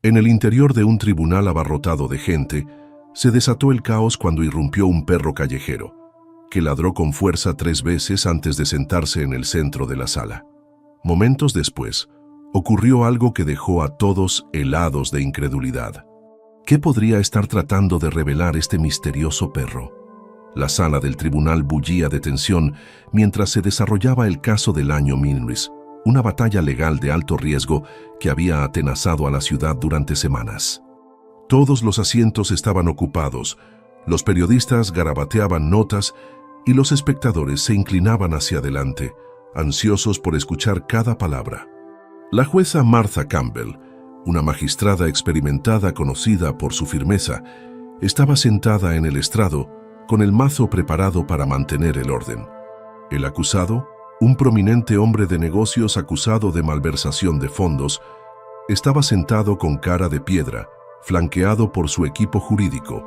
En el interior de un tribunal abarrotado de gente, se desató el caos cuando irrumpió un perro callejero, que ladró con fuerza 3 veces antes de sentarse en el centro de la sala. Momentos después, ocurrió algo que dejó a todos helados de incredulidad. ¿Qué podría estar tratando de revelar este misterioso perro? La sala del tribunal bullía de tensión mientras se desarrollaba el caso del año Minris, una batalla legal de alto riesgo que había atenazado a la ciudad durante semanas. Todos los asientos estaban ocupados, los periodistas garabateaban notas y los espectadores se inclinaban hacia adelante, ansiosos por escuchar cada palabra. La jueza Martha Campbell, una magistrada experimentada conocida por su firmeza, estaba sentada en el estrado con el mazo preparado para mantener el orden. El acusado, un prominente hombre de negocios acusado de malversación de fondos, estaba sentado con cara de piedra, flanqueado por su equipo jurídico.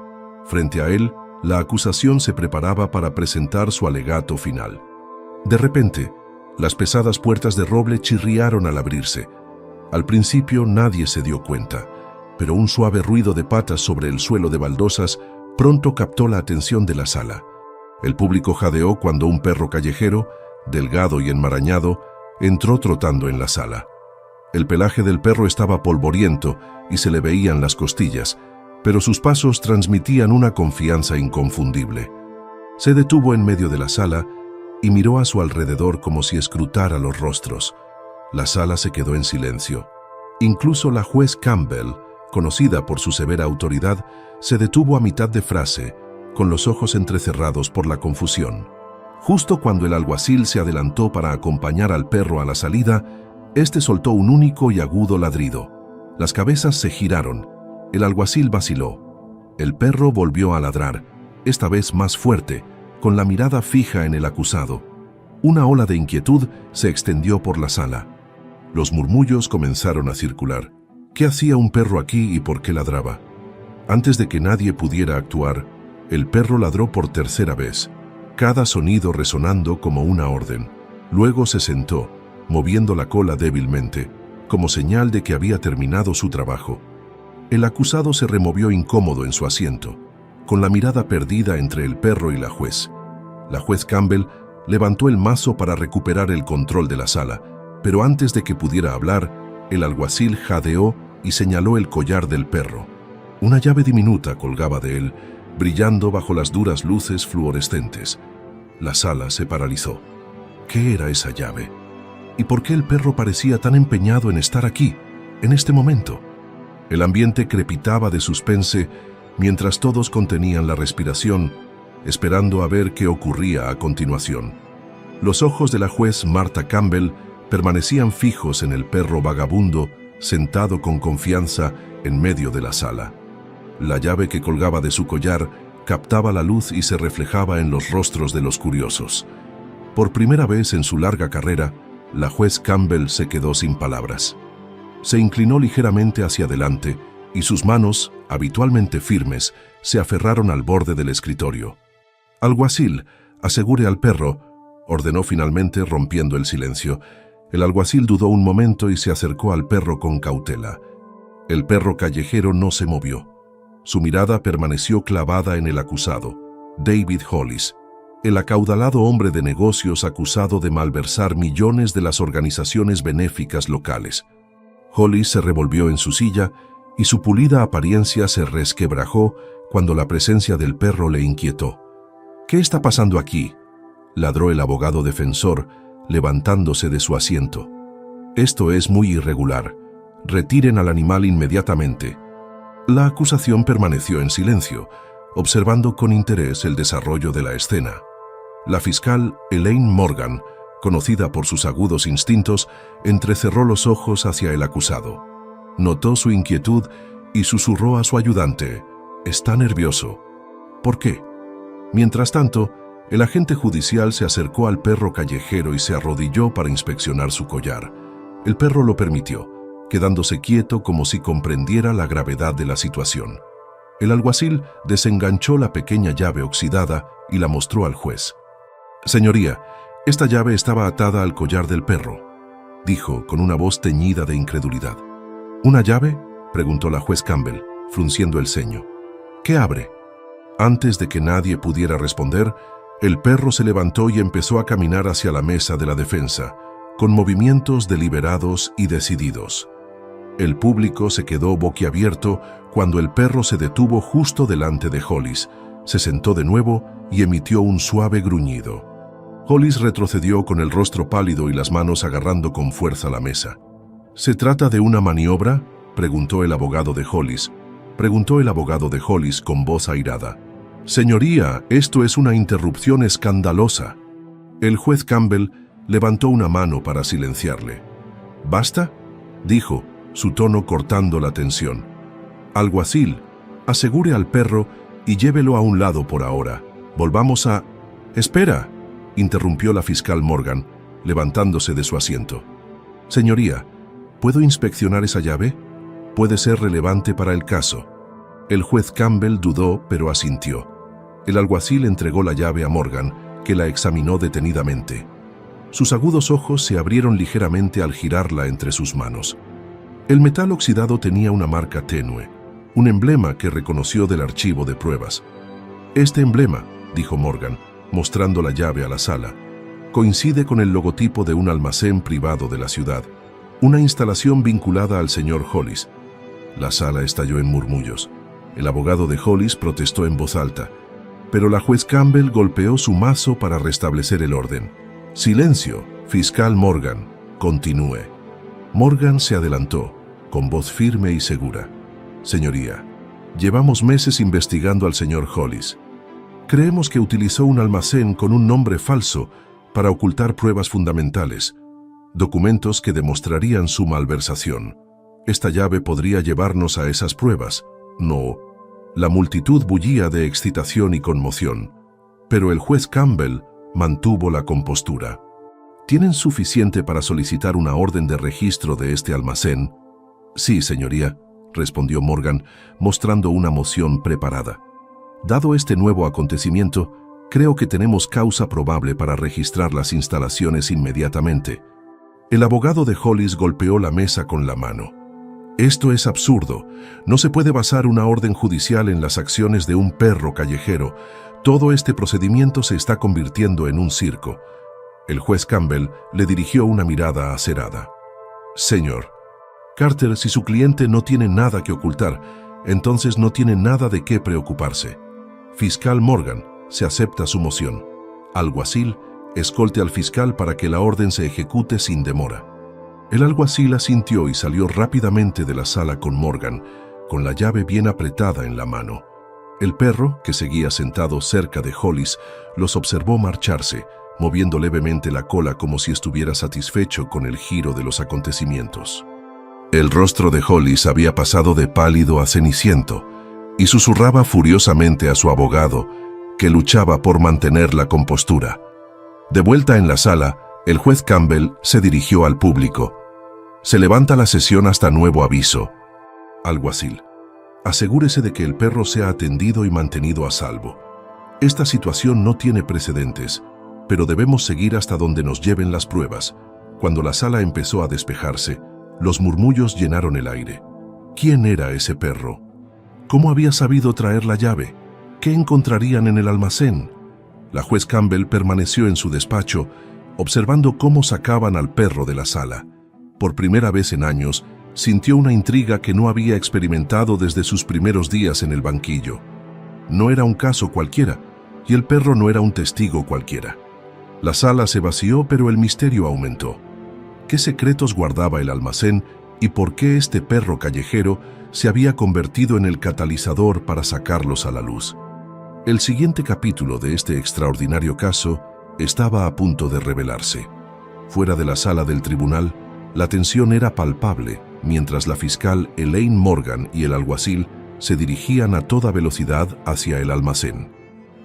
Frente a él, la acusación se preparaba para presentar su alegato final. De repente, las pesadas puertas de roble chirriaron al abrirse. Al principio nadie se dio cuenta, pero un suave ruido de patas sobre el suelo de baldosas pronto captó la atención de la sala. El público jadeó cuando un perro callejero, delgado y enmarañado, entró trotando en la sala. El pelaje del perro estaba polvoriento y se le veían las costillas, pero sus pasos transmitían una confianza inconfundible. Se detuvo en medio de la sala y miró a su alrededor como si escrutara los rostros. La sala se quedó en silencio. Incluso la juez Campbell, conocida por su severa autoridad, se detuvo a mitad de frase, con los ojos entrecerrados por la confusión. Justo cuando el alguacil se adelantó para acompañar al perro a la salida, este soltó un único y agudo ladrido. Las cabezas se giraron. El alguacil vaciló. El perro volvió a ladrar, esta vez más fuerte, con la mirada fija en el acusado. Una ola de inquietud se extendió por la sala. Los murmullos comenzaron a circular. ¿Qué hacía un perro aquí y por qué ladraba? Antes de que nadie pudiera actuar, el perro ladró por tercera vez, cada sonido resonando como una orden. Luego se sentó, moviendo la cola débilmente, como señal de que había terminado su trabajo. El acusado se removió incómodo en su asiento, con la mirada perdida entre el perro y la juez. La juez Campbell levantó el mazo para recuperar el control de la sala, pero antes de que pudiera hablar, el alguacil jadeó y señaló el collar del perro. Una llave diminuta colgaba de él, brillando bajo las duras luces fluorescentes. La sala se paralizó. ¿Qué era esa llave? ¿Y por qué el perro parecía tan empeñado en estar aquí, en este momento? El ambiente crepitaba de suspense mientras todos contenían la respiración, esperando a ver qué ocurría a continuación. Los ojos de la juez Martha Campbell permanecían fijos en el perro vagabundo, sentado con confianza en medio de la sala. La llave que colgaba de su collar captaba la luz y se reflejaba en los rostros de los curiosos. Por primera vez en su larga carrera, la juez Campbell se quedó sin palabras. Se inclinó ligeramente hacia adelante y sus manos, habitualmente firmes, se aferraron al borde del escritorio. «Alguacil, asegure al perro», ordenó finalmente, rompiendo el silencio. El alguacil dudó un momento y se acercó al perro con cautela. El perro callejero no se movió. Su mirada permaneció clavada en el acusado, David Hollis, el acaudalado hombre de negocios acusado de malversar millones de las organizaciones benéficas locales. Hollis se revolvió en su silla y su pulida apariencia se resquebrajó cuando la presencia del perro le inquietó. «¿Qué está pasando aquí?», ladró el abogado defensor, levantándose de su asiento. «Esto es muy irregular. Retiren al animal inmediatamente». La acusación permaneció en silencio, observando con interés el desarrollo de la escena. La fiscal Elaine Morgan, conocida por sus agudos instintos, entrecerró los ojos hacia el acusado. Notó su inquietud y susurró a su ayudante: «Está nervioso». «¿Por qué?». Mientras tanto, el agente judicial se acercó al perro callejero y se arrodilló para inspeccionar su collar. El perro lo permitió, quedándose quieto como si comprendiera la gravedad de la situación. El alguacil desenganchó la pequeña llave oxidada y la mostró al juez. «Señoría, esta llave estaba atada al collar del perro», dijo con una voz teñida de incredulidad. «¿Una llave? preguntó la juez Campbell, frunciendo el ceño. ¿Qué abre? Antes de que nadie pudiera responder, el perro se levantó y empezó a caminar hacia la mesa de la defensa, con movimientos deliberados y decididos. El público se quedó boquiabierto cuando el perro se detuvo justo delante de Hollis, se sentó de nuevo y emitió un suave gruñido. Hollis retrocedió con el rostro pálido y las manos agarrando con fuerza la mesa. ¿Se trata de una maniobra?, preguntó el abogado de Hollis. Con voz airada. Señoría, esto es una interrupción escandalosa. El juez Campbell levantó una mano para silenciarle. ¿Basta?, dijo, su tono cortando la tensión. Alguacil, asegure al perro y llévelo a un lado por ahora. Volvamos a... Espera, interrumpió la fiscal Morgan, levantándose de su asiento. Señoría, ¿puedo inspeccionar esa llave? Puede ser relevante para el caso. El juez Campbell dudó, pero asintió. El alguacil entregó la llave a Morgan, que la examinó detenidamente. Sus agudos ojos se abrieron ligeramente al girarla entre sus manos. El metal oxidado tenía una marca tenue, un emblema que reconoció del archivo de pruebas. Este emblema, dijo Morgan, mostrando la llave a la sala, coincide con el logotipo de un almacén privado de la ciudad, una instalación vinculada al señor Hollis. La sala estalló en murmullos. El abogado de Hollis protestó en voz alta, pero la juez Campbell golpeó su mazo para restablecer el orden. «Silencio, fiscal Morgan, continúe». Morgan se adelantó, con voz firme y segura. «Señoría, llevamos meses investigando al señor Hollis. Creemos que utilizó un almacén con un nombre falso para ocultar pruebas fundamentales, documentos que demostrarían su malversación. Esta llave podría llevarnos a esas pruebas». No. La multitud bullía de excitación y conmoción, pero el juez Campbell mantuvo la compostura. ¿Tienen suficiente para solicitar una orden de registro de este almacén? Sí, señoría, respondió Morgan, mostrando una moción preparada. Dado este nuevo acontecimiento, creo que tenemos causa probable para registrar las instalaciones inmediatamente. El abogado de Hollis golpeó la mesa con la mano. Esto es absurdo. No se puede basar una orden judicial en las acciones de un perro callejero. Todo este procedimiento se está convirtiendo en un circo. El juez Campbell le dirigió una mirada acerada. Señor Carter, si su cliente no tiene nada que ocultar, entonces no tiene nada de qué preocuparse. Fiscal Morgan, se acepta su moción. Alguacil, escolte al fiscal para que la orden se ejecute sin demora. El alguacil asintió y salió rápidamente de la sala con Morgan, con la llave bien apretada en la mano. El perro, que seguía sentado cerca de Hollis, los observó marcharse, moviendo levemente la cola como si estuviera satisfecho con el giro de los acontecimientos. El rostro de Hollis había pasado de pálido a ceniciento, y susurraba furiosamente a su abogado, que luchaba por mantener la compostura. De vuelta en la sala, el juez Campbell se dirigió al público. Se levanta la sesión hasta nuevo aviso. Alguacil, asegúrese de que el perro sea atendido y mantenido a salvo. Esta situación no tiene precedentes, pero debemos seguir hasta donde nos lleven las pruebas. Cuando la sala empezó a despejarse, los murmullos llenaron el aire. ¿Quién era ese perro? ¿Cómo había sabido traer la llave? ¿Qué encontrarían en el almacén? La juez Campbell permaneció en su despacho, observando cómo sacaban al perro de la sala. Por primera vez en años, sintió una intriga que no había experimentado desde sus primeros días en el banquillo. No era un caso cualquiera, y el perro no era un testigo cualquiera. La sala se vació, pero el misterio aumentó. ¿Qué secretos guardaba el almacén y por qué este perro callejero se había convertido en el catalizador para sacarlos a la luz? El siguiente capítulo de este extraordinario caso estaba a punto de revelarse. Fuera de la sala del tribunal, la tensión era palpable, mientras la fiscal Elaine Morgan y el alguacil se dirigían a toda velocidad hacia el almacén.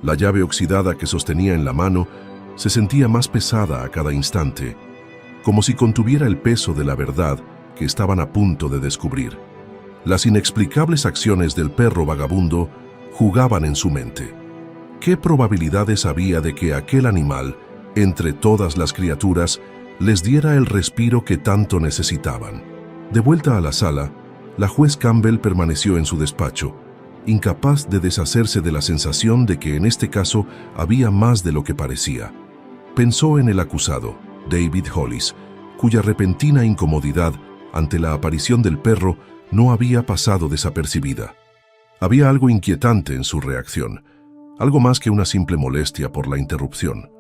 La llave oxidada que sostenía en la mano se sentía más pesada a cada instante, como si contuviera el peso de la verdad que estaban a punto de descubrir. Las inexplicables acciones del perro vagabundo jugaban en su mente. ¿Qué probabilidades había de que aquel animal, entre todas las criaturas, les diera el respiro que tanto necesitaban? De vuelta a la sala, La juez Campbell permaneció en su despacho, incapaz de deshacerse de la sensación de que en este caso había más de lo que parecía. Pensó en el acusado, David Hollis, cuya repentina incomodidad ante la aparición del perro no había pasado desapercibida. Había algo inquietante en su reacción, algo más que una simple molestia por la interrupción.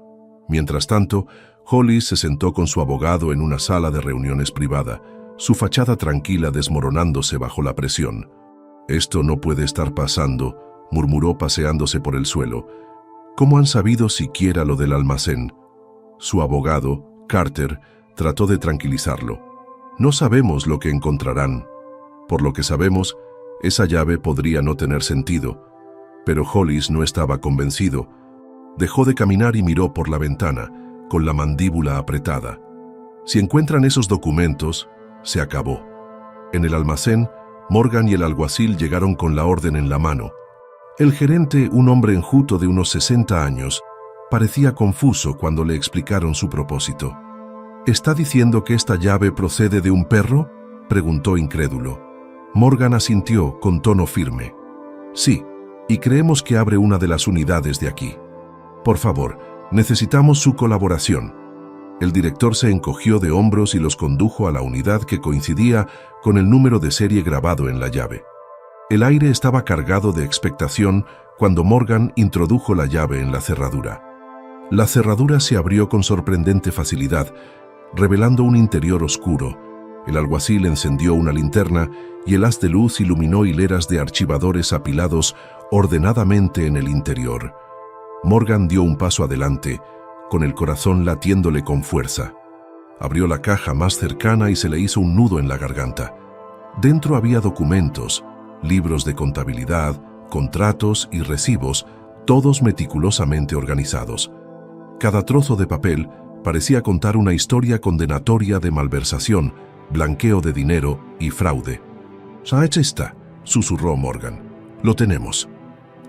Mientras tanto, Hollis se sentó con su abogado en una sala de reuniones privada, su fachada tranquila desmoronándose bajo la presión. «Esto no puede estar pasando», murmuró paseándose por el suelo. «¿Cómo han sabido siquiera lo del almacén?» Su abogado, Carter, trató de tranquilizarlo. «No sabemos lo que encontrarán. Por lo que sabemos, esa llave podría no tener sentido». Pero Hollis no estaba convencido. Dejó de caminar y miró por la ventana, con la mandíbula apretada. Si encuentran esos documentos, se acabó. En el almacén, Morgan y el alguacil llegaron con la orden en la mano. El gerente, un hombre enjuto de unos 60 años, parecía confuso cuando le explicaron su propósito. «¿Está diciendo que esta llave procede de un perro?», preguntó incrédulo. Morgan asintió con tono firme. «Sí, y creemos que abre una de las unidades de aquí. Por favor, necesitamos su colaboración». El director se encogió de hombros y los condujo a la unidad que coincidía con el número de serie grabado en la llave. El aire estaba cargado de expectación cuando Morgan introdujo la llave en la cerradura. La cerradura se abrió con sorprendente facilidad, revelando un interior oscuro. El alguacil encendió una linterna y el haz de luz iluminó hileras de archivadores apilados ordenadamente en el interior. Morgan dio un paso adelante, con el corazón latiéndole con fuerza. Abrió la caja más cercana y se le hizo un nudo en la garganta. Dentro había documentos, libros de contabilidad, contratos y recibos, todos meticulosamente organizados. Cada trozo de papel parecía contar una historia condenatoria de malversación, blanqueo de dinero y fraude. «¿Sabes esta?», susurró Morgan. «Lo tenemos».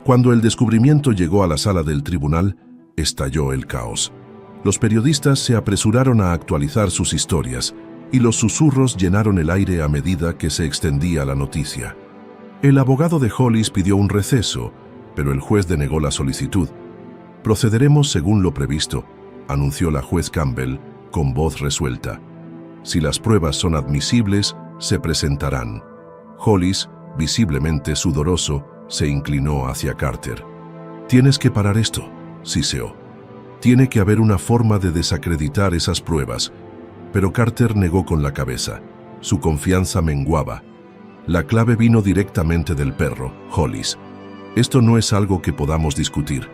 Cuando el descubrimiento llegó a la sala del tribunal, estalló el caos. Los periodistas se apresuraron a actualizar sus historias y los susurros llenaron el aire a medida que se extendía la noticia. El abogado de Hollis pidió un receso, pero el juez denegó la solicitud. «Procederemos según lo previsto», anunció la juez Campbell con voz resuelta. «Si las pruebas son admisibles, se presentarán». Hollis, visiblemente sudoroso, se inclinó hacia Carter. «Tienes que parar esto», siseó. «Tiene que haber una forma de desacreditar esas pruebas». Pero Carter negó con la cabeza. Su confianza menguaba. «La clave vino directamente del perro, Hollis. Esto no es algo que podamos discutir».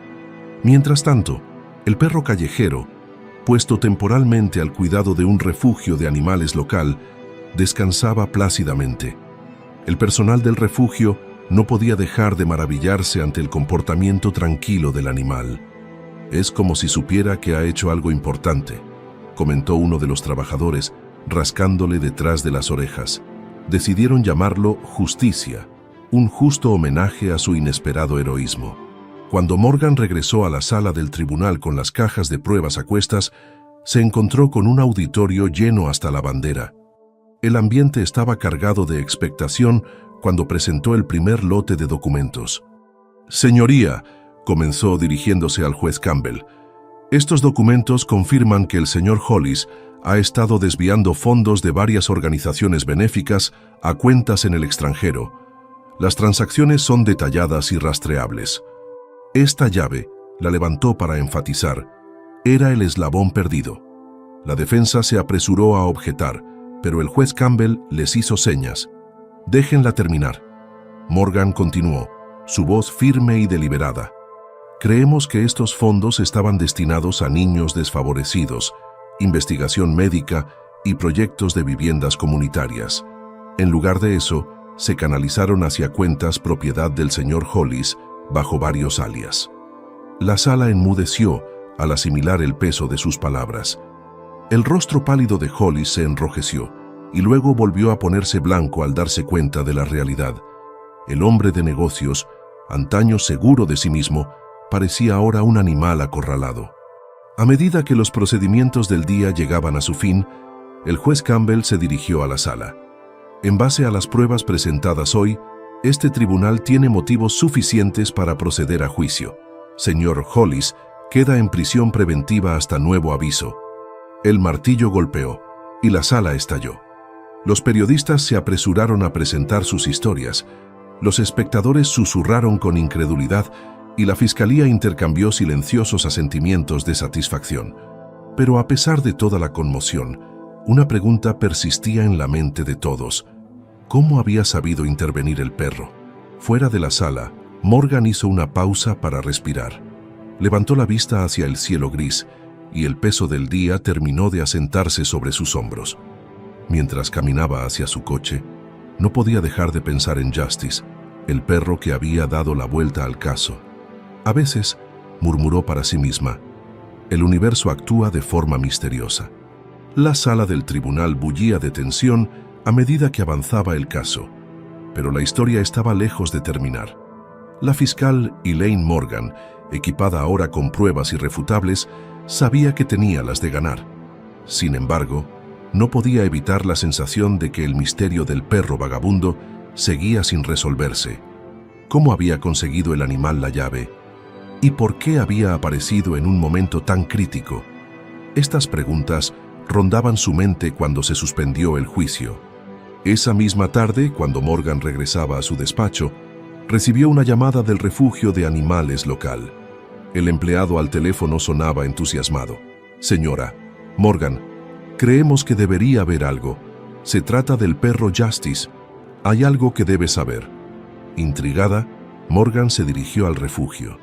Mientras tanto, el perro callejero, puesto temporalmente al cuidado de un refugio de animales local, descansaba plácidamente. El personal del refugio no podía dejar de maravillarse ante el comportamiento tranquilo del animal. «Es como si supiera que ha hecho algo importante», comentó uno de los trabajadores, rascándole detrás de las orejas. Decidieron llamarlo Justicia, un justo homenaje a su inesperado heroísmo. Cuando Morgan regresó a la sala del tribunal con las cajas de pruebas a cuestas, se encontró con un auditorio lleno hasta la bandera. El ambiente estaba cargado de expectación cuando presentó el primer lote de documentos. «Señoría», comenzó dirigiéndose al juez Campbell, «estos documentos confirman que el señor Hollis ha estado desviando fondos de varias organizaciones benéficas a cuentas en el extranjero. Las transacciones son detalladas y rastreables». Esta llave, la levantó para enfatizar, era el eslabón perdido. La defensa se apresuró a objetar, pero el juez Campbell les hizo señas. «Déjenla terminar». Morgan continuó, su voz firme y deliberada. «Creemos que estos fondos estaban destinados a niños desfavorecidos, investigación médica y proyectos de viviendas comunitarias. En lugar de eso, se canalizaron hacia cuentas propiedad del señor Hollis, bajo varios alias». La sala enmudeció al asimilar el peso de sus palabras. El rostro pálido de Hollis se enrojeció y luego volvió a ponerse blanco al darse cuenta de la realidad. El hombre de negocios, antaño seguro de sí mismo, parecía ahora un animal acorralado. A medida que los procedimientos del día llegaban a su fin, el juez Campbell se dirigió a la sala. En base a las pruebas presentadas hoy, este tribunal tiene motivos suficientes para proceder a juicio. Señor Hollis queda en prisión preventiva hasta nuevo aviso. El martillo golpeó y la sala estalló. Los periodistas se apresuraron a presentar sus historias. Los espectadores susurraron con incredulidad y la fiscalía intercambió silenciosos asentimientos de satisfacción. Pero a pesar de toda la conmoción, una pregunta persistía en la mente de todos. ¿Cómo había sabido intervenir el perro? Fuera de la sala, Morgan hizo una pausa para respirar. Levantó la vista hacia el cielo gris y el peso del día terminó de asentarse sobre sus hombros. Mientras caminaba hacia su coche, no podía dejar de pensar en Justice, el perro que había dado la vuelta al caso. A veces, murmuró para sí misma, el universo actúa de forma misteriosa. La sala del tribunal bullía de tensión a medida que avanzaba el caso, pero la historia estaba lejos de terminar. La fiscal Elaine Morgan, equipada ahora con pruebas irrefutables, sabía que tenía las de ganar. Sin embargo, no podía evitar la sensación de que el misterio del perro vagabundo seguía sin resolverse. ¿Cómo había conseguido el animal la llave? ¿Y por qué había aparecido en un momento tan crítico? Estas preguntas rondaban su mente cuando se suspendió el juicio. Esa misma tarde, cuando Morgan regresaba a su despacho, recibió una llamada del refugio de animales local. El empleado al teléfono sonaba entusiasmado. Señora, Morgan, creemos que debería haber algo. Se trata del perro Justice. Hay algo que debe saber. Intrigada, Morgan se dirigió al refugio.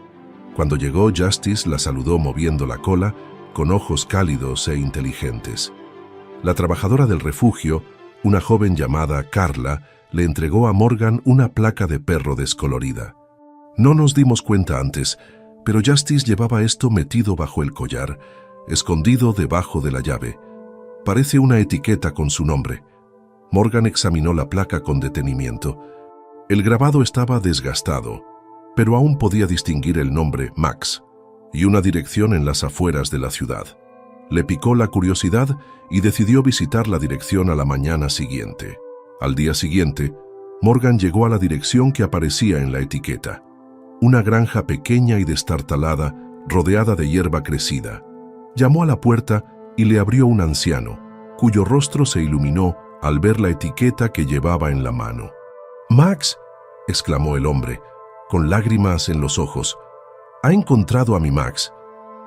Cuando llegó, Justice la saludó moviendo la cola, con ojos cálidos e inteligentes. La trabajadora del refugio, una joven llamada Carla, le entregó a Morgan una placa de perro descolorida. No nos dimos cuenta antes, pero Justice llevaba esto metido bajo el collar, escondido debajo de la llave. Parece una etiqueta con su nombre. Morgan examinó la placa con detenimiento. El grabado estaba desgastado, pero aún podía distinguir el nombre Max y una dirección en las afueras de la ciudad. Le picó la curiosidad y decidió visitar la dirección a la mañana siguiente. Al día siguiente, Morgan llegó a la dirección que aparecía en la etiqueta. Una granja pequeña y destartalada, rodeada de hierba crecida. Llamó a la puerta y le abrió un anciano, cuyo rostro se iluminó al ver la etiqueta que llevaba en la mano. «Max», exclamó el hombre, con lágrimas en los ojos. «Ha encontrado a mi Max».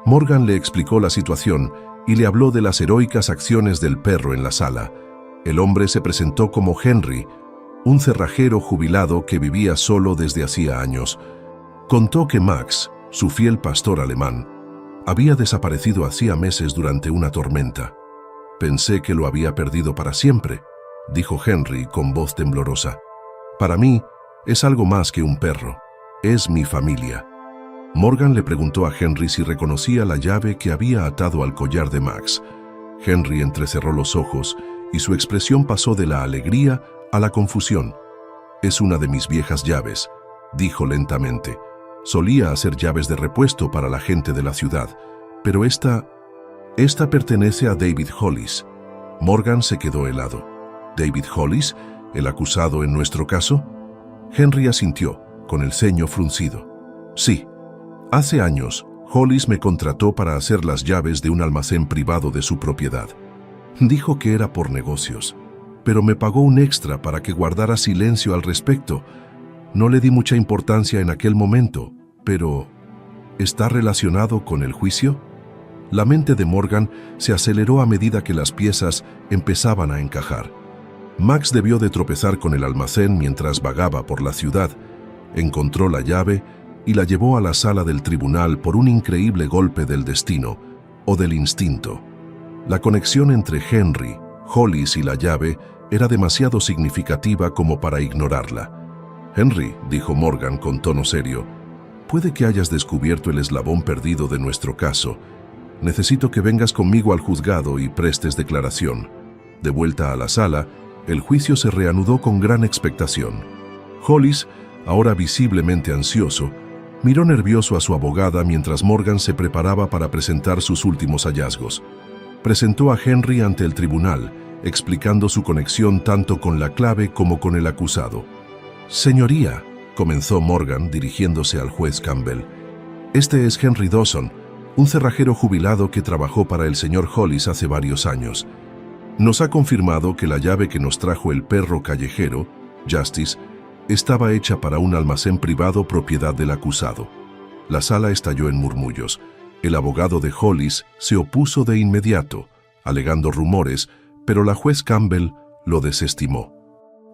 Morgan le explicó la situación y le habló de las heroicas acciones del perro en la sala. El hombre se presentó como Henry, un cerrajero jubilado que vivía solo desde hacía años. Contó que Max, su fiel pastor alemán, había desaparecido hacía meses durante una tormenta. «Pensé que lo había perdido para siempre», dijo Henry con voz temblorosa. «Para mí, es algo más que un perro. Es mi familia». Morgan le preguntó a Henry si reconocía la llave que había atado al collar de Max. Henry entrecerró los ojos y su expresión pasó de la alegría a la confusión. «Es una de mis viejas llaves», dijo lentamente. «Solía hacer llaves de repuesto para la gente de la ciudad, pero esta pertenece a David Hollis». Morgan se quedó helado. «¿David Hollis, el acusado en nuestro caso?» Henry asintió, con el ceño fruncido. «Sí. Hace años, Hollis me contrató para hacer las llaves de un almacén privado de su propiedad. Dijo que era por negocios, pero me pagó un extra para que guardara silencio al respecto. No le di mucha importancia en aquel momento, pero ¿está relacionado con el juicio?» La mente de Morgan se aceleró a medida que las piezas empezaban a encajar. Max debió de tropezar con el almacén mientras vagaba por la ciudad. Encontró la llave y la llevó a la sala del tribunal por un increíble golpe del destino o del instinto. La conexión entre Henry, Hollis y la llave era demasiado significativa como para ignorarla. «Henry», dijo Morgan con tono serio, «puede que hayas descubierto el eslabón perdido de nuestro caso. Necesito que vengas conmigo al juzgado y prestes declaración». De vuelta a la sala, el juicio se reanudó con gran expectación. Hollis, ahora visiblemente ansioso, miró nervioso a su abogada mientras Morgan se preparaba para presentar sus últimos hallazgos. Presentó a Henry ante el tribunal, explicando su conexión tanto con la clave como con el acusado. «Señoría», comenzó Morgan dirigiéndose al juez Campbell, «este es Henry Dawson, un cerrajero jubilado que trabajó para el señor Hollis hace varios años. Nos ha confirmado que la llave que nos trajo el perro callejero, Justice, estaba hecha para un almacén privado propiedad del acusado». La sala estalló en murmullos. El abogado de Hollis se opuso de inmediato, alegando rumores, pero la juez Campbell lo desestimó.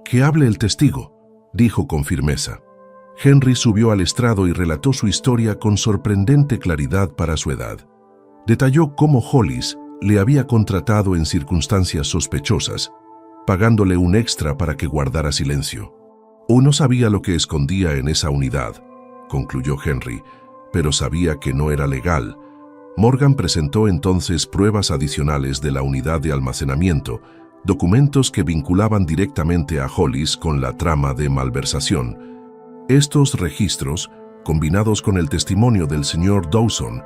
«Que hable el testigo», dijo con firmeza. Henry subió al estrado y relató su historia con sorprendente claridad para su edad. Detalló cómo Hollis le había contratado en circunstancias sospechosas, pagándole un extra para que guardara silencio. «Uno sabía lo que escondía en esa unidad», concluyó Henry, «pero sabía que no era legal». Morgan presentó entonces pruebas adicionales de la unidad de almacenamiento, documentos que vinculaban directamente a Hollis con la trama de malversación. Estos registros, combinados con el testimonio del señor Dawson,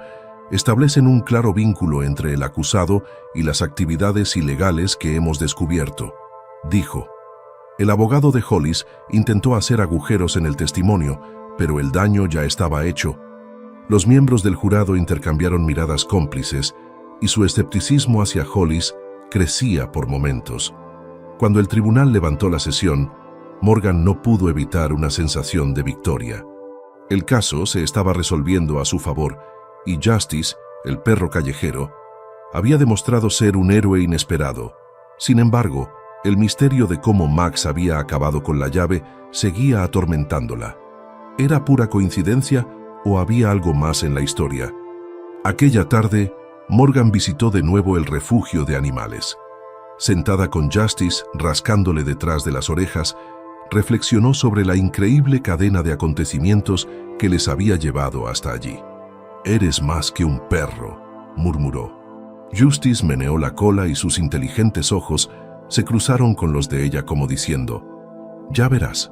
establecen un claro vínculo entre el acusado y las actividades ilegales que hemos descubierto, dijo. El abogado de Hollis intentó hacer agujeros en el testimonio, pero el daño ya estaba hecho. Los miembros del jurado intercambiaron miradas cómplices y su escepticismo hacia Hollis crecía por momentos. Cuando el tribunal levantó la sesión, Morgan no pudo evitar una sensación de victoria. El caso se estaba resolviendo a su favor y Justice, el perro callejero, había demostrado ser un héroe inesperado. Sin embargo, el misterio de cómo Max había acabado con la llave seguía atormentándola. ¿Era pura coincidencia o había algo más en la historia? Aquella tarde, Morgan visitó de nuevo el refugio de animales. Sentada con Justice, rascándole detrás de las orejas, reflexionó sobre la increíble cadena de acontecimientos que les había llevado hasta allí. «Eres más que un perro», murmuró. Justice meneó la cola y sus inteligentes ojos se cruzaron con los de ella como diciendo, «Ya verás».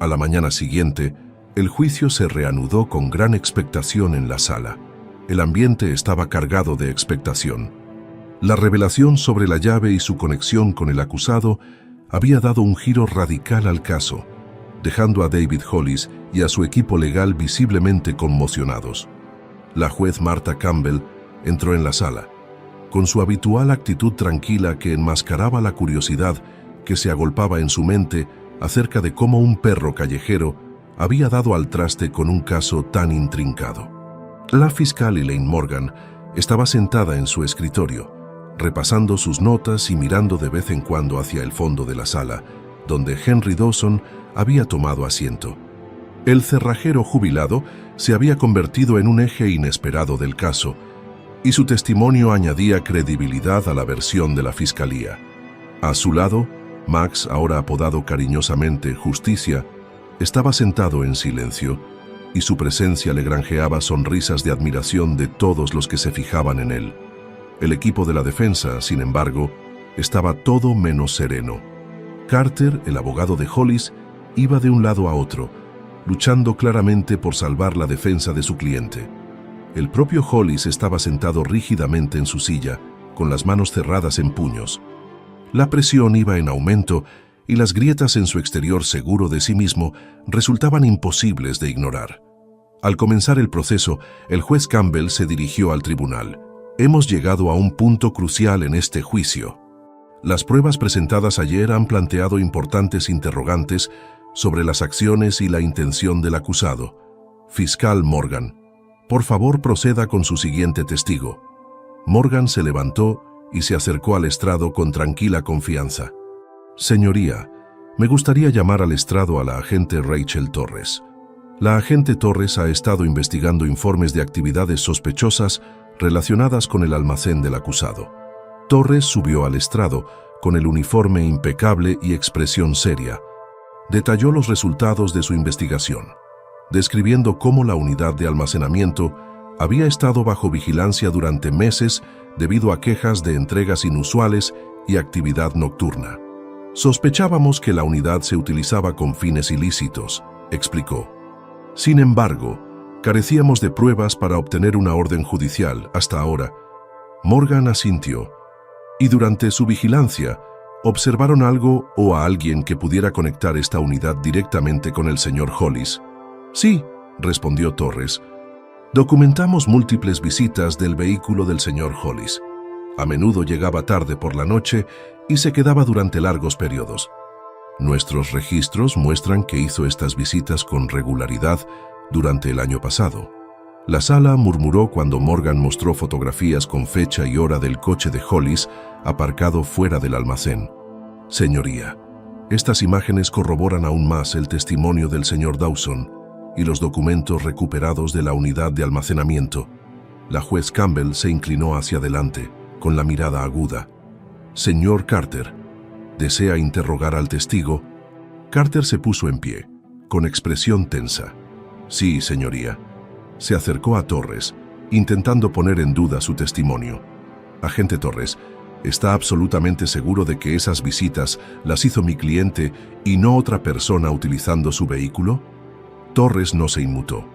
A la mañana siguiente, el juicio se reanudó con gran expectación en la sala. El ambiente estaba cargado de expectación. La revelación sobre la llave y su conexión con el acusado había dado un giro radical al caso, dejando a David Hollis y a su equipo legal visiblemente conmocionados. La juez Martha Campbell entró en la sala, con su habitual actitud tranquila que enmascaraba la curiosidad que se agolpaba en su mente acerca de cómo un perro callejero había dado al traste con un caso tan intrincado. La fiscal Elaine Morgan estaba sentada en su escritorio, repasando sus notas y mirando de vez en cuando hacia el fondo de la sala, donde Henry Dawson había tomado asiento. El cerrajero jubilado se había convertido en un eje inesperado del caso, y su testimonio añadía credibilidad a la versión de la fiscalía. A su lado, Max, ahora apodado cariñosamente Justicia, estaba sentado en silencio, y su presencia le granjeaba sonrisas de admiración de todos los que se fijaban en él. El equipo de la defensa, sin embargo, estaba todo menos sereno. Carter, el abogado de Hollis, iba de un lado a otro, luchando claramente por salvar la defensa de su cliente. El propio Hollis estaba sentado rígidamente en su silla, con las manos cerradas en puños. La presión iba en aumento y las grietas en su exterior seguro de sí mismo resultaban imposibles de ignorar. Al comenzar el proceso, el juez Campbell se dirigió al tribunal. «Hemos llegado a un punto crucial en este juicio. Las pruebas presentadas ayer han planteado importantes interrogantes sobre las acciones y la intención del acusado. Fiscal Morgan, por favor proceda con su siguiente testigo». Morgan se levantó y se acercó al estrado con tranquila confianza. «Señoría, me gustaría llamar al estrado a la agente Rachel Torres. La agente Torres ha estado investigando informes de actividades sospechosas relacionadas con el almacén del acusado». Torres subió al estrado con el uniforme impecable y expresión seria. Detalló los resultados de su investigación, describiendo cómo la unidad de almacenamiento había estado bajo vigilancia durante meses debido a quejas de entregas inusuales y actividad nocturna. «Sospechábamos que la unidad se utilizaba con fines ilícitos», explicó. «Sin embargo, carecíamos de pruebas para obtener una orden judicial hasta ahora». Morgan asintió. «Y durante su vigilancia, ¿Observaron algo o a alguien que pudiera conectar esta unidad directamente con el señor Hollis? Sí, respondió Torres. Documentamos múltiples visitas del vehículo del señor Hollis. A menudo llegaba tarde por la noche y se quedaba durante largos periodos. Nuestros registros muestran que hizo estas visitas con regularidad durante el año pasado. La sala murmuró cuando Morgan mostró fotografías con fecha y hora del coche de Hollis aparcado fuera del almacén. Señoría, estas imágenes corroboran aún más el testimonio del señor Dawson y los documentos recuperados de la unidad de almacenamiento. La juez Campbell se inclinó hacia adelante, con la mirada aguda. Señor Carter, ¿desea interrogar al testigo? Carter se puso en pie, con expresión tensa. Sí, señoría. Se acercó a Torres, intentando poner en duda su testimonio. Agente Torres, ¿está absolutamente seguro de que esas visitas las hizo mi cliente y no otra persona utilizando su vehículo? Torres no se inmutó.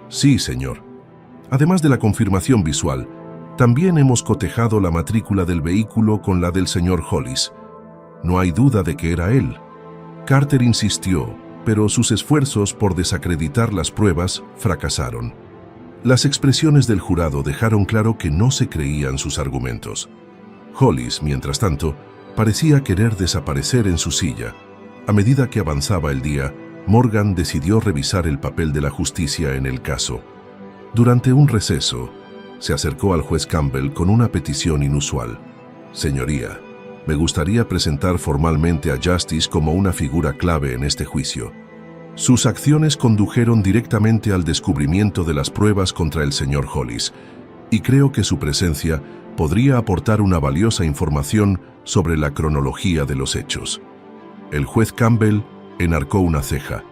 Sí, señor. Además de la confirmación visual, también hemos cotejado la matrícula del vehículo con la del señor Hollis. No hay duda de que era él. Carter insistió, pero sus esfuerzos por desacreditar las pruebas fracasaron. Las expresiones del jurado dejaron claro que no se creían sus argumentos. Hollis, mientras tanto, parecía querer desaparecer en su silla. A medida que avanzaba el día, Morgan decidió revisar el papel de la justicia en el caso. Durante un receso, se acercó al juez Campbell con una petición inusual. Señoría, me gustaría presentar formalmente a Justice como una figura clave en este juicio. Sus acciones condujeron directamente al descubrimiento de las pruebas contra el señor Hollis, y creo que su presencia podría aportar una valiosa información sobre la cronología de los hechos. El juez Campbell enarcó una ceja.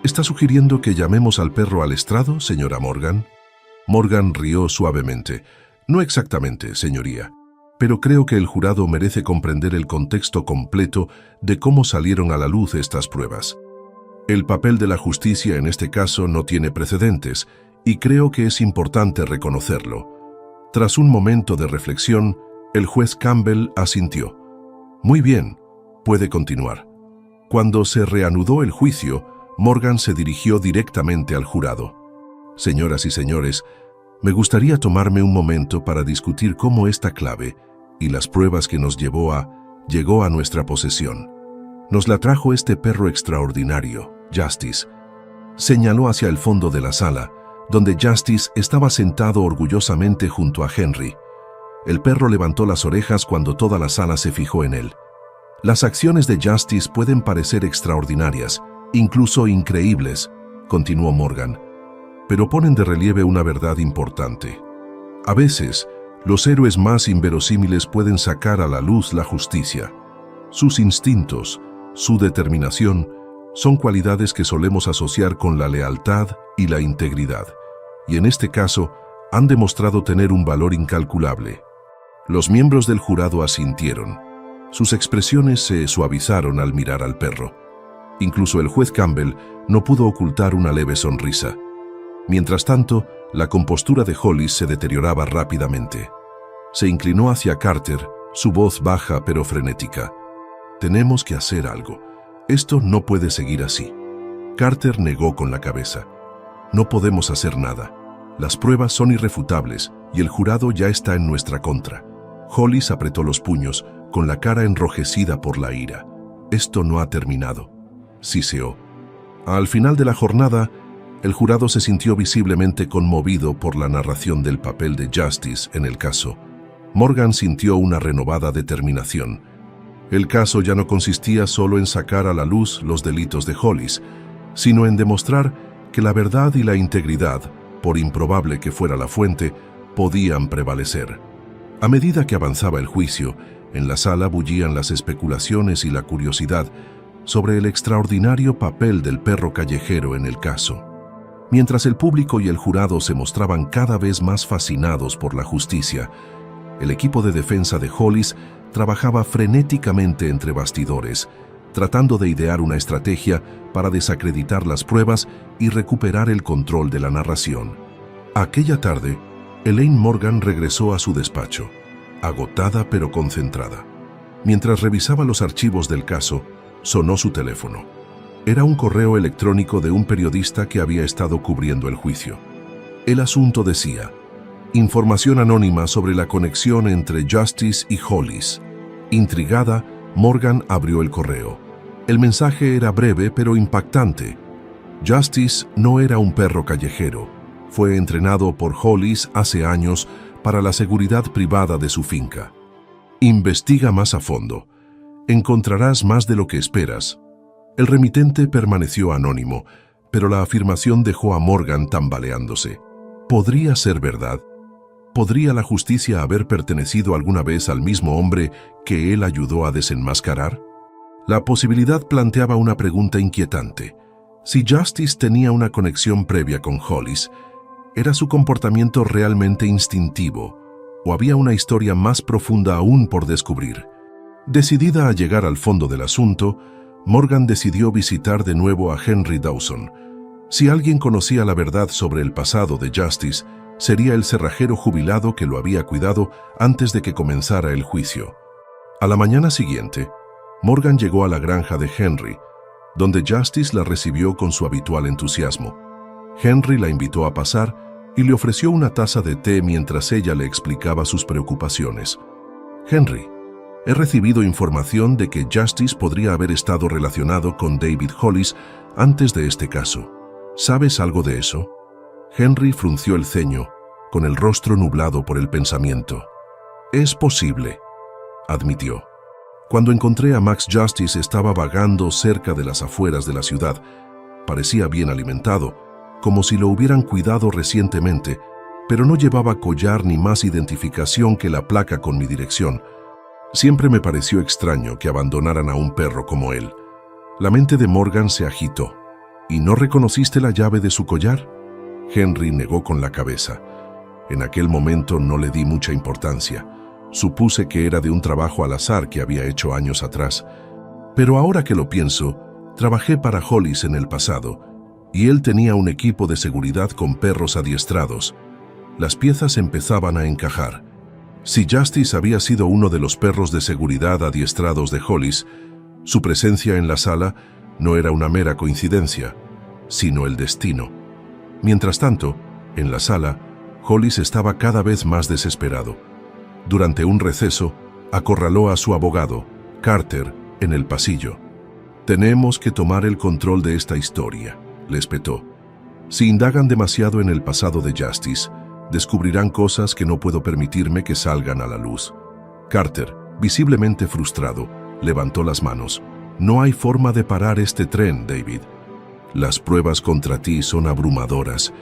¿Está sugiriendo que llamemos al perro al estrado, señora Morgan? Morgan rió suavemente. No exactamente, señoría, pero creo que el jurado merece comprender el contexto completo de cómo salieron a la luz estas pruebas. El papel de la justicia en este caso no tiene precedentes, y creo que es importante reconocerlo. Tras un momento de reflexión, el juez Campbell asintió. Muy bien, puede continuar. Cuando se reanudó el juicio, Morgan se dirigió directamente al jurado. Señoras y señores, me gustaría tomarme un momento para discutir cómo esta clave y las pruebas que nos llegó a nuestra posesión. Nos la trajo este perro extraordinario, Justice. Señaló hacia el fondo de la sala, donde Justice estaba sentado orgullosamente junto a Henry. El perro levantó las orejas cuando toda la sala se fijó en él. Las acciones de Justice pueden parecer extraordinarias, incluso increíbles, continuó Morgan, pero ponen de relieve una verdad importante. A veces, los héroes más inverosímiles pueden sacar a la luz la justicia. Sus instintos, su determinación, son cualidades que solemos asociar con la lealtad y la integridad, y en este caso han demostrado tener un valor incalculable. Los miembros del jurado asintieron. Sus expresiones se suavizaron al mirar al perro. Incluso el juez Campbell no pudo ocultar una leve sonrisa. Mientras tanto, la compostura de Hollis se deterioraba rápidamente. Se inclinó hacia Carter, su voz baja pero frenética. Tenemos que hacer algo. Esto no puede seguir así. Carter negó con la cabeza. No podemos hacer nada. Las pruebas son irrefutables y el jurado ya está en nuestra contra. Hollis apretó los puños, con la cara enrojecida por la ira. Esto no ha terminado. Siseó. Al final de la jornada, el jurado se sintió visiblemente conmovido por la narración del papel de Justice en el caso. Morgan sintió una renovada determinación. El caso ya no consistía solo en sacar a la luz los delitos de Hollis, sino en demostrar que la verdad y la integridad, por improbable que fuera la fuente, podían prevalecer. A medida que avanzaba el juicio, en la sala bullían las especulaciones y la curiosidad sobre el extraordinario papel del perro callejero en el caso. Mientras el público y el jurado se mostraban cada vez más fascinados por la justicia, el equipo de defensa de Hollis trabajaba frenéticamente entre bastidores, tratando de idear una estrategia para desacreditar las pruebas y recuperar el control de la narración. Aquella tarde, Elaine Morgan regresó a su despacho, agotada pero concentrada. Mientras revisaba los archivos del caso, sonó su teléfono. Era un correo electrónico de un periodista que había estado cubriendo el juicio. El asunto decía: información anónima sobre la conexión entre Justice y Hollis. Intrigada, Morgan abrió el correo. El mensaje era breve pero impactante. Justice no era un perro callejero. Fue entrenado por Hollis hace años para la seguridad privada de su finca. Investiga más a fondo. Encontrarás más de lo que esperas. El remitente permaneció anónimo, pero la afirmación dejó a Morgan tambaleándose. ¿Podría ser verdad? ¿Podría la justicia haber pertenecido alguna vez al mismo hombre que él ayudó a desenmascarar? La posibilidad planteaba una pregunta inquietante. Si Justice tenía una conexión previa con Hollis, ¿era su comportamiento realmente instintivo o había una historia más profunda aún por descubrir? Decidida a llegar al fondo del asunto, Morgan decidió visitar de nuevo a Henry Dawson. Si alguien conocía la verdad sobre el pasado de Justice, sería el cerrajero jubilado que lo había cuidado antes de que comenzara el juicio. A la mañana siguiente, Morgan llegó a la granja de Henry, donde Justice la recibió con su habitual entusiasmo. Henry la invitó a pasar y le ofreció una taza de té mientras ella le explicaba sus preocupaciones. «Henry, he recibido información de que Justice podría haber estado relacionado con David Hollis antes de este caso. ¿Sabes algo de eso?» Henry frunció el ceño, con el rostro nublado por el pensamiento. «Es posible», admitió. «Cuando encontré a Max Justice estaba vagando cerca de las afueras de la ciudad. Parecía bien alimentado, como si lo hubieran cuidado recientemente, pero no llevaba collar ni más identificación que la placa con mi dirección. Siempre me pareció extraño que abandonaran a un perro como él». La mente de Morgan se agitó. «¿Y no reconociste la llave de su collar?» Henry negó con la cabeza. «En aquel momento no le di mucha importancia. Supuse que era de un trabajo al azar que había hecho años atrás. Pero ahora que lo pienso, trabajé para Hollis en el pasado, y él tenía un equipo de seguridad con perros adiestrados. Las piezas empezaban a encajar. Si Justice había sido uno de los perros de seguridad adiestrados de Hollis, su presencia en la sala no era una mera coincidencia, sino el destino». Mientras tanto, en la sala, Hollis estaba cada vez más desesperado. Durante un receso, acorraló a su abogado, Carter, en el pasillo. «Tenemos que tomar el control de esta historia», le espetó. «Si indagan demasiado en el pasado de Justice, descubrirán cosas que no puedo permitirme que salgan a la luz». Carter, visiblemente frustrado, levantó las manos. «No hay forma de parar este tren, David. Las pruebas contra ti son abrumadoras,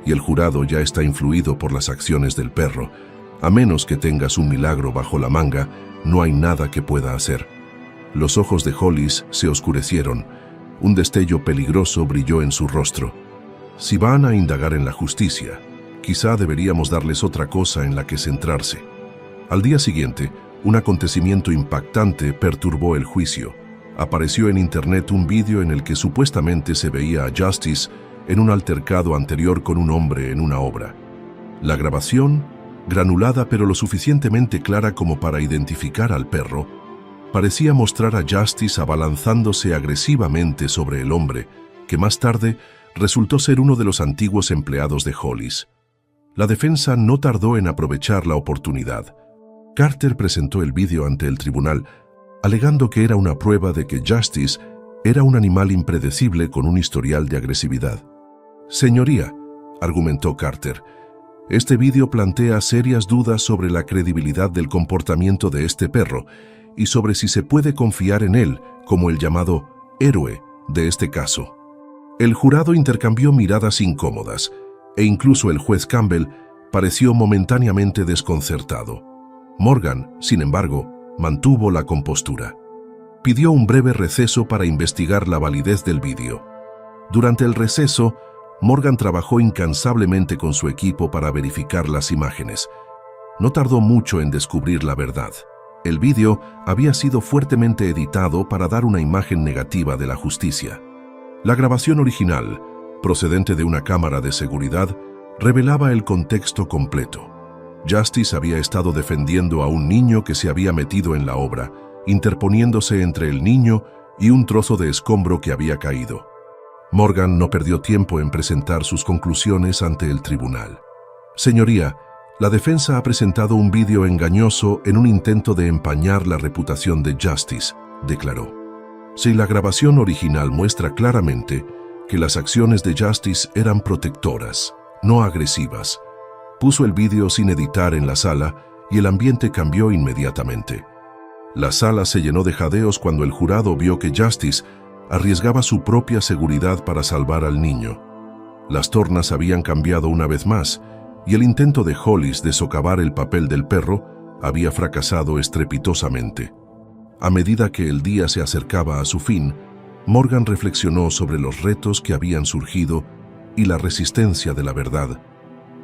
y el jurado ya está influido por las acciones del perro. A menos que tengas un milagro bajo la manga, no hay nada que pueda hacer». Los ojos de Hollis se oscurecieron. Un destello peligroso brilló en su rostro. «Si van a indagar en la justicia, quizá deberíamos darles otra cosa en la que centrarse». Al día siguiente, un acontecimiento impactante perturbó el juicio. Apareció en internet un vídeo en el que supuestamente se veía a Justice en un altercado anterior con un hombre en una obra. La grabación, granulada pero lo suficientemente clara como para identificar al perro, parecía mostrar a Justice abalanzándose agresivamente sobre el hombre, que más tarde resultó ser uno de los antiguos empleados de Hollis. La defensa no tardó en aprovechar la oportunidad. Carter presentó el vídeo ante el tribunal, alegando que era una prueba de que Justice era un animal impredecible con un historial de agresividad. «Señoría», argumentó Carter, «este vídeo plantea serias dudas sobre la credibilidad del comportamiento de este perro y sobre si se puede confiar en él como el llamado héroe de este caso». El jurado intercambió miradas incómodas, e incluso el juez Campbell pareció momentáneamente desconcertado. Morgan, sin embargo, mantuvo la compostura. Pidió un breve receso para investigar la validez del vídeo. Durante el receso, Morgan trabajó incansablemente con su equipo para verificar las imágenes. No tardó mucho en descubrir la verdad. El vídeo había sido fuertemente editado para dar una imagen negativa de la justicia. La grabación original, procedente de una cámara de seguridad, revelaba el contexto completo. Justice había estado defendiendo a un niño que se había metido en la obra, interponiéndose entre el niño y un trozo de escombro que había caído. Morgan no perdió tiempo en presentar sus conclusiones ante el tribunal. Señoría, la defensa ha presentado un vídeo engañoso en un intento de empañar la reputación de Justice, declaró. Si la grabación original muestra claramente que las acciones de Justice eran protectoras, no agresivas. Puso el vídeo sin editar en la sala y el ambiente cambió inmediatamente. La sala se llenó de jadeos cuando el jurado vio que Justice arriesgaba su propia seguridad para salvar al niño. Las tornas habían cambiado una vez más y el intento de Hollis de socavar el papel del perro había fracasado estrepitosamente. A medida que el día se acercaba a su fin, Morgan reflexionó sobre los retos que habían surgido y la resistencia de la verdad.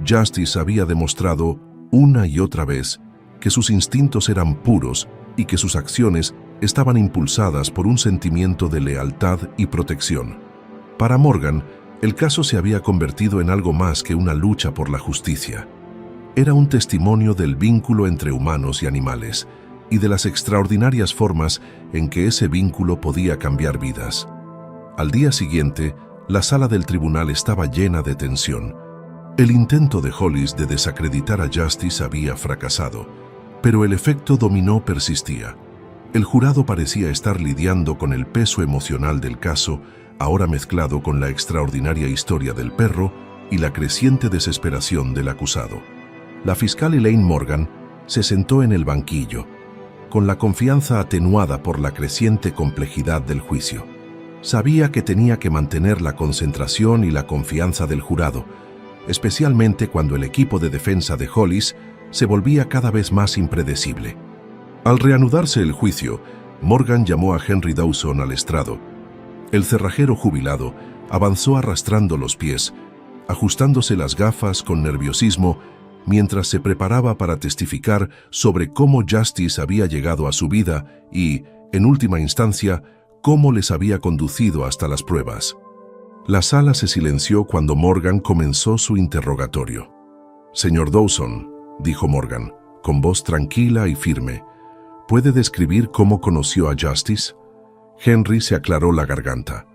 Justice había demostrado una y otra vez que sus instintos eran puros y que sus acciones estaban impulsadas por un sentimiento de lealtad y protección. Para Morgan, el caso se había convertido en algo más que una lucha por la justicia. Era un testimonio del vínculo entre humanos y animales y de las extraordinarias formas en que ese vínculo podía cambiar vidas. Al día siguiente, la sala del tribunal estaba llena de tensión. El intento de Hollis de desacreditar a Justice había fracasado, pero el efecto dominó persistía. El jurado parecía estar lidiando con el peso emocional del caso, ahora mezclado con la extraordinaria historia del perro y la creciente desesperación del acusado. La fiscal Elaine Morgan se sentó en el banquillo, con la confianza atenuada por la creciente complejidad del juicio. Sabía que tenía que mantener la concentración y la confianza del jurado, especialmente cuando el equipo de defensa de Hollis se volvía cada vez más impredecible. Al reanudarse el juicio, Morgan llamó a Henry Dawson al estrado. El cerrajero jubilado avanzó arrastrando los pies, ajustándose las gafas con nerviosismo mientras se preparaba para testificar sobre cómo Justice había llegado a su vida y, en última instancia, cómo les había conducido hasta las pruebas. La sala se silenció cuando Morgan comenzó su interrogatorio. «Señor Dawson», dijo Morgan, con voz tranquila y firme, «¿puede describir cómo conoció a Justice?» Henry se aclaró la garganta.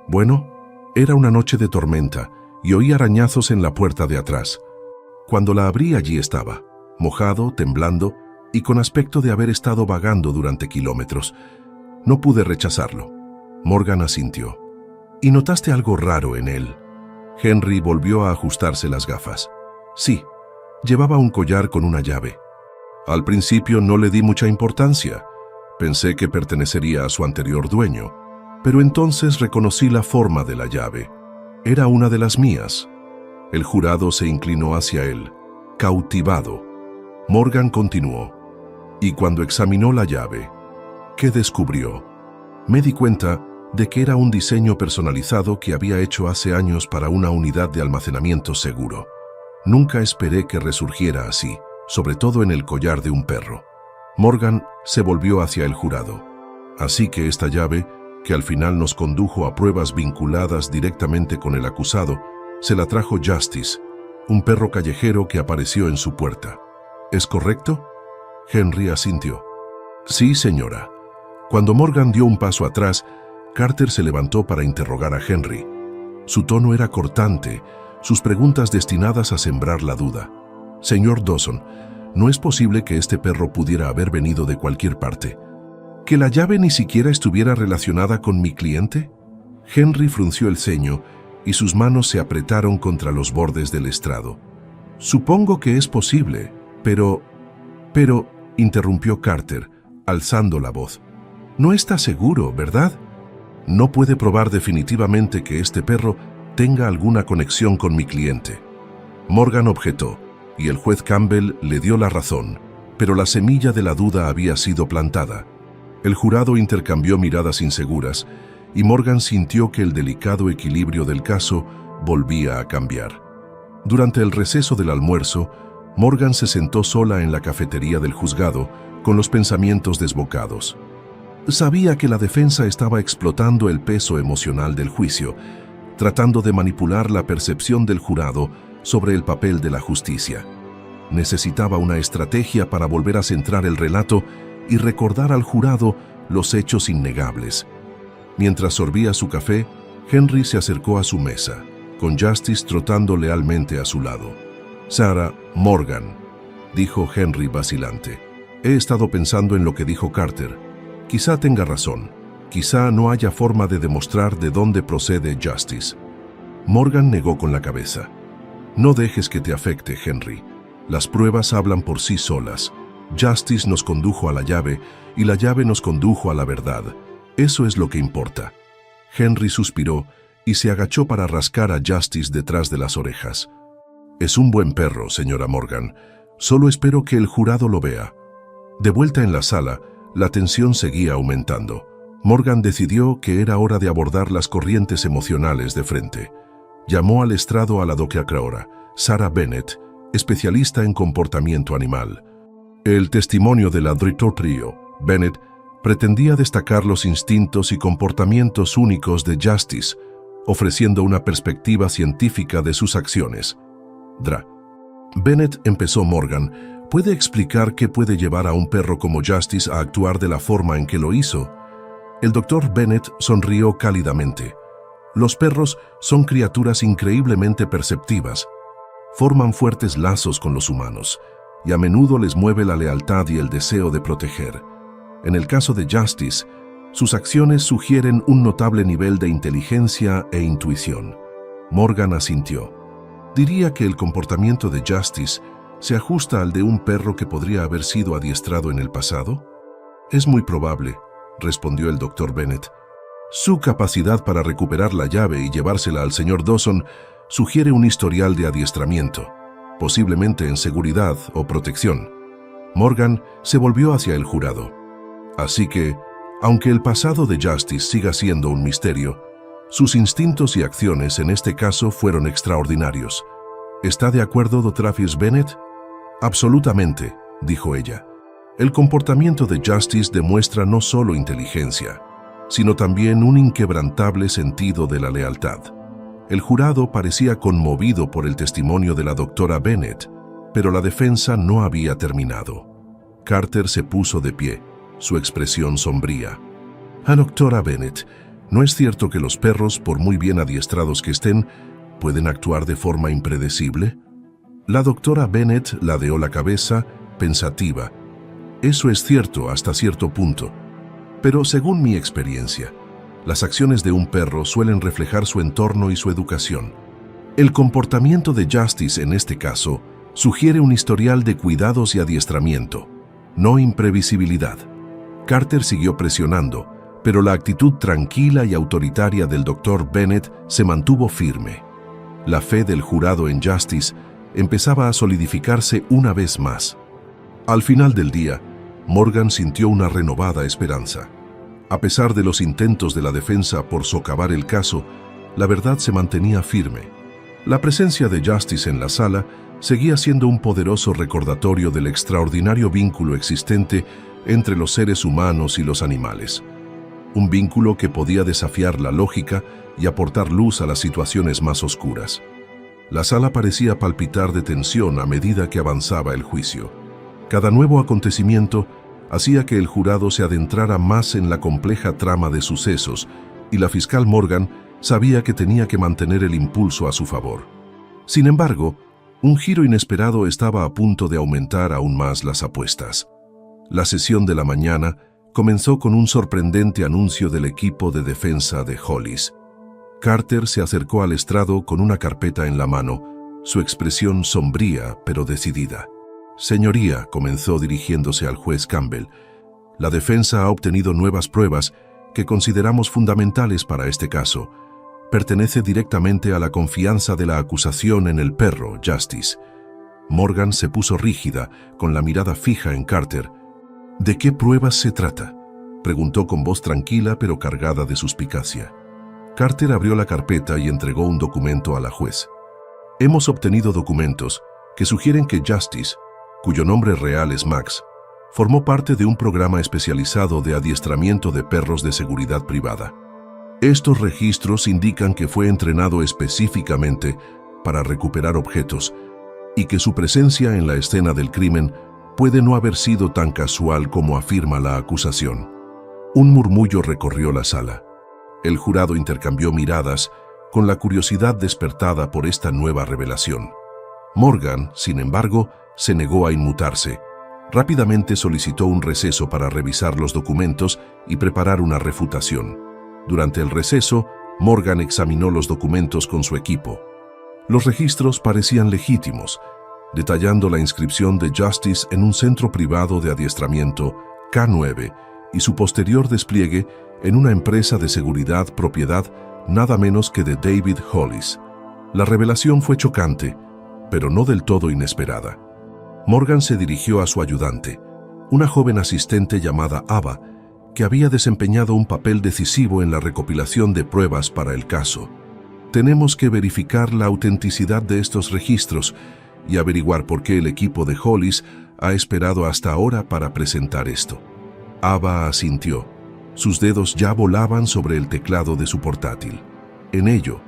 «Bueno, era una noche de tormenta y oí arañazos en la puerta de atrás. Cuando la abrí, allí estaba, mojado, temblando y con aspecto de haber estado vagando durante kilómetros. No pude rechazarlo». Morgan asintió. «¿Y notaste algo raro en él?» Henry volvió a ajustarse las gafas. «Sí, llevaba un collar con una llave. Al principio no le di mucha importancia. Pensé que pertenecería a su anterior dueño, pero entonces reconocí la forma de la llave. Era una de las mías». El jurado se inclinó hacia él, cautivado. Morgan continuó. «Y cuando examinó la llave, ¿qué descubrió?» «Me di cuenta de que era un diseño personalizado que había hecho hace años para una unidad de almacenamiento seguro. Nunca esperé que resurgiera así, sobre todo en el collar de un perro». Morgan se volvió hacia el jurado. «Así que esta llave, que al final nos condujo a pruebas vinculadas directamente con el acusado, se la trajo Justice, un perro callejero que apareció en su puerta. ¿Es correcto?» Henry asintió. «Sí, señora». Cuando Morgan dio un paso atrás, Carter se levantó para interrogar a Henry. Su tono era cortante, sus preguntas destinadas a sembrar la duda. «Señor Dawson, ¿no es posible que este perro pudiera haber venido de cualquier parte? ¿Que la llave ni siquiera estuviera relacionada con mi cliente?» Henry frunció el ceño y sus manos se apretaron contra los bordes del estrado. «Supongo que es posible, pero, interrumpió Carter, alzando la voz. «No está seguro, ¿verdad? No puede probar definitivamente que este perro tenga alguna conexión con mi cliente». Morgan objetó, y el juez Campbell le dio la razón, pero la semilla de la duda había sido plantada. El jurado intercambió miradas inseguras, y Morgan sintió que el delicado equilibrio del caso volvía a cambiar. Durante el receso del almuerzo, Morgan se sentó sola en la cafetería del juzgado, con los pensamientos desbocados. Sabía que la defensa estaba explotando el peso emocional del juicio, tratando de manipular la percepción del jurado sobre el papel de la justicia. Necesitaba una estrategia para volver a centrar el relato y recordar al jurado los hechos innegables. Mientras sorbía su café, Henry se acercó a su mesa, con Justice trotando lealmente a su lado. «Sarah, Morgan», dijo Henry vacilante. «He estado pensando en lo que dijo Carter. Quizá tenga razón. Quizá no haya forma de demostrar de dónde procede Justice». Morgan negó con la cabeza. «No dejes que te afecte, Henry. Las pruebas hablan por sí solas. Justice nos condujo a la llave y la llave nos condujo a la verdad. Eso es lo que importa». Henry suspiró y se agachó para rascar a Justice detrás de las orejas. «Es un buen perro, señora Morgan. Solo espero que el jurado lo vea». De vuelta en la sala, la tensión seguía aumentando. Morgan decidió que era hora de abordar las corrientes emocionales de frente. Llamó al estrado a la doctora Sarah Bennett, especialista en comportamiento animal. El testimonio de la doctora Bennett pretendía destacar los instintos y comportamientos únicos de Justice, ofreciendo una perspectiva científica de sus acciones. Bennett, empezó Morgan, ¿puede explicar qué puede llevar a un perro como Justice a actuar de la forma en que lo hizo? El doctor Bennett sonrió cálidamente. Los perros son criaturas increíblemente perceptivas. Forman fuertes lazos con los humanos, y a menudo les mueve la lealtad y el deseo de proteger. En el caso de Justice, sus acciones sugieren un notable nivel de inteligencia e intuición. Morgan asintió. Diría que el comportamiento de Justice se ajusta al de un perro que podría haber sido adiestrado en el pasado. Es muy probable, respondió el doctor Bennett. Su capacidad para recuperar la llave y llevársela al señor Dawson sugiere un historial de adiestramiento, posiblemente en seguridad o protección. Morgan se volvió hacia el jurado. Así que, aunque el pasado de Justice siga siendo un misterio, sus instintos y acciones en este caso fueron extraordinarios. ¿Está de acuerdo, Dra. Bennett? Absolutamente, dijo ella. El comportamiento de Justice demuestra no solo inteligencia, sino también un inquebrantable sentido de la lealtad. El jurado parecía conmovido por el testimonio de la doctora Bennett, pero la defensa no había terminado. Carter se puso de pie, su expresión sombría. Doctora Bennett, ¿no es cierto que los perros, por muy bien adiestrados que estén, pueden actuar de forma impredecible? La doctora Bennett ladeó la cabeza, pensativa. Eso es cierto hasta cierto punto, pero según mi experiencia, las acciones de un perro suelen reflejar su entorno y su educación. El comportamiento de Justice en este caso sugiere un historial de cuidados y adiestramiento, no imprevisibilidad. Carter siguió presionando, pero la actitud tranquila y autoritaria del doctor Bennett se mantuvo firme. La fe del jurado en Justice empezaba a solidificarse una vez más. Al final del día, Morgan sintió una renovada esperanza. A pesar de los intentos de la defensa por socavar el caso, la verdad se mantenía firme. La presencia de Justice en la sala seguía siendo un poderoso recordatorio del extraordinario vínculo existente entre los seres humanos y los animales. Un vínculo que podía desafiar la lógica y aportar luz a las situaciones más oscuras. La sala parecía palpitar de tensión a medida que avanzaba el juicio. Cada nuevo acontecimiento hacía que el jurado se adentrara más en la compleja trama de sucesos, y la fiscal Morgan sabía que tenía que mantener el impulso a su favor. Sin embargo, un giro inesperado estaba a punto de aumentar aún más las apuestas. La sesión de la mañana comenzó con un sorprendente anuncio del equipo de defensa de Hollis. Carter se acercó al estrado con una carpeta en la mano, su expresión sombría pero decidida. «Señoría», comenzó dirigiéndose al juez Campbell, «la defensa ha obtenido nuevas pruebas que consideramos fundamentales para este caso. Pertenece directamente a la confianza de la acusación en el perro, Justice». Morgan se puso rígida, con la mirada fija en Carter. «¿De qué pruebas se trata?», preguntó con voz tranquila pero cargada de suspicacia. Carter abrió la carpeta y entregó un documento a la juez. «Hemos obtenido documentos que sugieren que Justice, cuyo nombre real es Max, formó parte de un programa especializado de adiestramiento de perros de seguridad privada. Estos registros indican que fue entrenado específicamente para recuperar objetos y que su presencia en la escena del crimen puede no haber sido tan casual como afirma la acusación. Un murmullo recorrió la sala. El jurado intercambió miradas con la curiosidad despertada por esta nueva revelación. Morgan, sin embargo, se negó a inmutarse. Rápidamente solicitó un receso para revisar los documentos y preparar una refutación. Durante el receso, Morgan examinó los documentos con su equipo. Los registros parecían legítimos, detallando la inscripción de Justice en un centro privado de adiestramiento, K9, y su posterior despliegue en una empresa de seguridad propiedad nada menos que de David Hollis. La revelación fue chocante, pero no del todo inesperada. Morgan se dirigió a su ayudante, una joven asistente llamada Ava, que había desempeñado un papel decisivo en la recopilación de pruebas para el caso. Tenemos que verificar la autenticidad de estos registros y averiguar por qué el equipo de Hollis ha esperado hasta ahora para presentar esto. Ava asintió. Sus dedos ya volaban sobre el teclado de su portátil. En ello,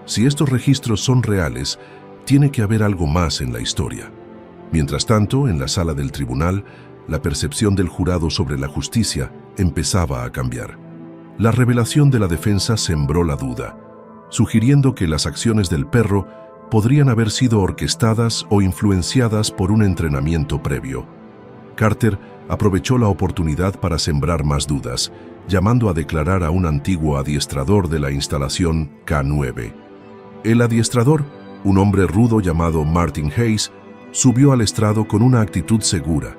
si estos registros son reales, tiene que haber algo más en la historia. Mientras tanto, en la sala del tribunal, la percepción del jurado sobre la justicia empezaba a cambiar. La revelación de la defensa sembró la duda, sugiriendo que las acciones del perro podrían haber sido orquestadas o influenciadas por un entrenamiento previo. Carter aprovechó la oportunidad para sembrar más dudas, llamando a declarar a un antiguo adiestrador de la instalación K9. El adiestrador, un hombre rudo llamado Martin Hayes, subió al estrado con una actitud segura.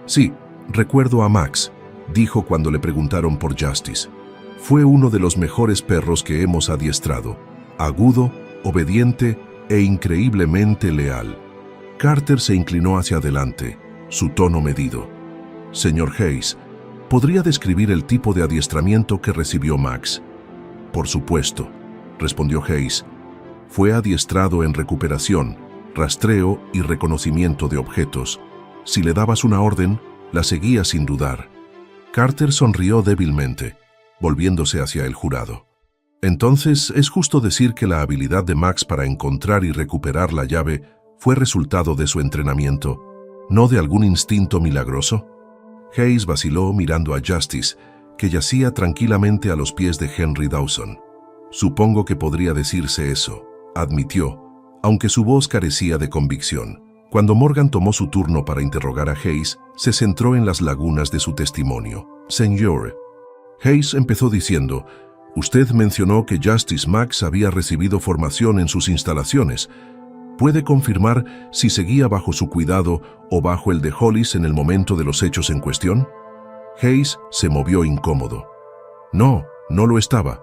«Sí, recuerdo a Max», dijo cuando le preguntaron por Justice. «Fue uno de los mejores perros que hemos adiestrado, agudo, obediente e increíblemente leal». Carter se inclinó hacia adelante, su tono medido. «Señor Hayes, ¿podría describir el tipo de adiestramiento que recibió Max?» «Por supuesto», respondió Hayes. «Fue adiestrado en recuperación, rastreo y reconocimiento de objetos. Si le dabas una orden, la seguía sin dudar». Carter sonrió débilmente, volviéndose hacia el jurado. «Entonces, ¿es justo decir que la habilidad de Max para encontrar y recuperar la llave fue resultado de su entrenamiento, no de algún instinto milagroso?» Hayes vaciló mirando a Justice, que yacía tranquilamente a los pies de Henry Dawson. «Supongo que podría decirse eso», admitió, aunque su voz carecía de convicción. Cuando Morgan tomó su turno para interrogar a Hayes, se centró en las lagunas de su testimonio. «Señor», Hayes empezó diciendo, «usted mencionó que Justice Max había recibido formación en sus instalaciones. ¿Puede confirmar si seguía bajo su cuidado o bajo el de Hollis en el momento de los hechos en cuestión?» Hayes se movió incómodo. «No, no lo estaba.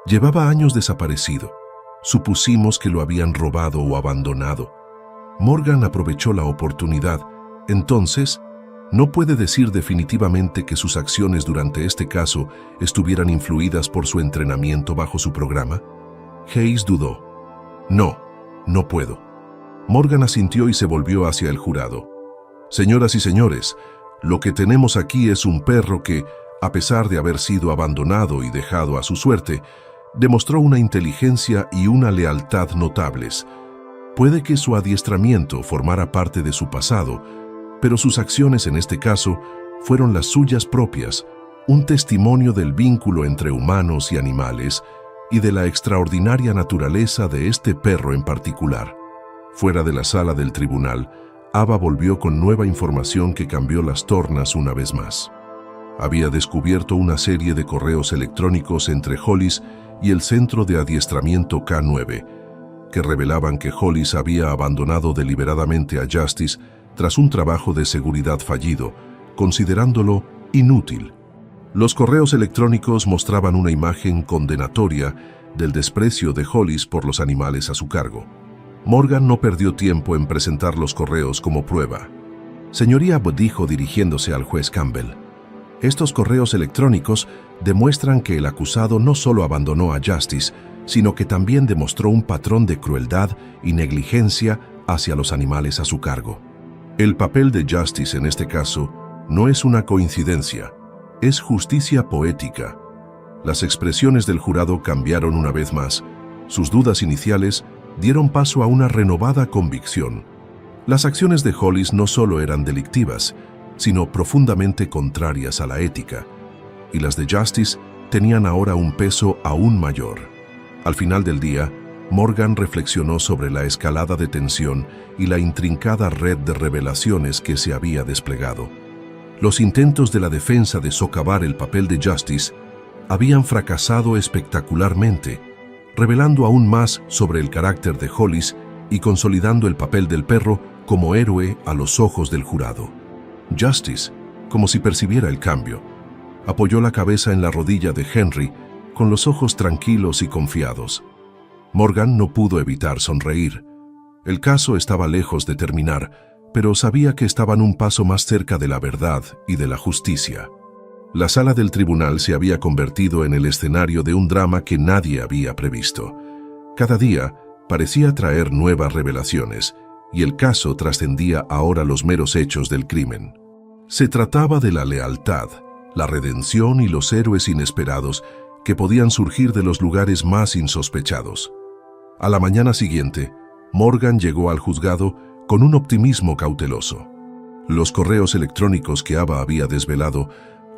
Llevaba años desaparecido. Supusimos que lo habían robado o abandonado». Morgan aprovechó la oportunidad. «Entonces, ¿no puede decir definitivamente que sus acciones durante este caso estuvieran influidas por su entrenamiento bajo su programa?» Hayes dudó. «No, no puedo». Morgan asintió y se volvió hacia el jurado. «Señoras y señores, lo que tenemos aquí es un perro que, a pesar de haber sido abandonado y dejado a su suerte, demostró una inteligencia y una lealtad notables. Puede que su adiestramiento formara parte de su pasado, pero sus acciones en este caso fueron las suyas propias, un testimonio del vínculo entre humanos y animales y de la extraordinaria naturaleza de este perro en particular». Fuera de la sala del tribunal, Ava volvió con nueva información que cambió las tornas una vez más. Había descubierto una serie de correos electrónicos entre Hollis y el centro de adiestramiento K9, que revelaban que Hollis había abandonado deliberadamente a Justice tras un trabajo de seguridad fallido, considerándolo inútil. Los correos electrónicos mostraban una imagen condenatoria del desprecio de Hollis por los animales a su cargo. Morgan no perdió tiempo en presentar los correos como prueba. «Señoría», dijo dirigiéndose al juez Campbell, «estos correos electrónicos demuestran que el acusado no solo abandonó a Justice, sino que también demostró un patrón de crueldad y negligencia hacia los animales a su cargo. El papel de Justice en este caso no es una coincidencia, es justicia poética». Las expresiones del jurado cambiaron una vez más. Sus dudas iniciales dieron paso a una renovada convicción. Las acciones de Hollis no solo eran delictivas, sino profundamente contrarias a la ética, y las de Justice tenían ahora un peso aún mayor. Al final del día, Morgan reflexionó sobre la escalada de tensión y la intrincada red de revelaciones que se había desplegado. Los intentos de la defensa de socavar el papel de Justice habían fracasado espectacularmente, revelando aún más sobre el carácter de Hollis y consolidando el papel del perro como héroe a los ojos del jurado. Justice, como si percibiera el cambio, apoyó la cabeza en la rodilla de Henry con los ojos tranquilos y confiados. Morgan no pudo evitar sonreír. El caso estaba lejos de terminar, pero sabía que estaban un paso más cerca de la verdad y de la justicia. La sala del tribunal se había convertido en el escenario de un drama que nadie había previsto. Cada día parecía traer nuevas revelaciones, y el caso trascendía ahora los meros hechos del crimen. Se trataba de la lealtad, la redención y los héroes inesperados que podían surgir de los lugares más insospechados. A la mañana siguiente, Morgan llegó al juzgado con un optimismo cauteloso. Los correos electrónicos que Ava había desvelado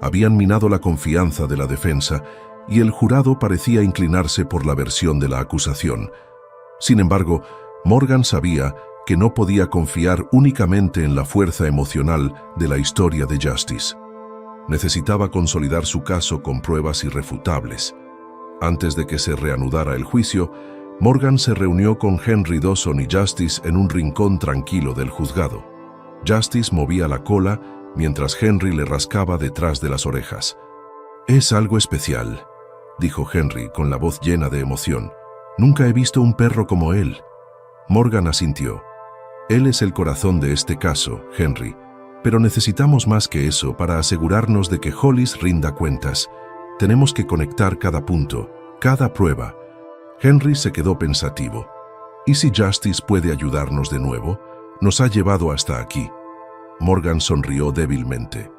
habían minado la confianza de la defensa y el jurado parecía inclinarse por la versión de la acusación. Sin embargo, Morgan sabía que no podía confiar únicamente en la fuerza emocional de la historia de Justice. Necesitaba consolidar su caso con pruebas irrefutables. Antes de que se reanudara el juicio, Morgan se reunió con Henry Dawson y Justice en un rincón tranquilo del juzgado. Justice movía la cola mientras Henry le rascaba detrás de las orejas. «Es algo especial», dijo Henry con la voz llena de emoción. «Nunca he visto un perro como él». Morgan asintió. «Él es el corazón de este caso, Henry, pero necesitamos más que eso para asegurarnos de que Hollis rinda cuentas. Tenemos que conectar cada punto, cada prueba». Henry se quedó pensativo. ¿Y si Justice puede ayudarnos de nuevo? Nos ha llevado hasta aquí. Morgan sonrió débilmente.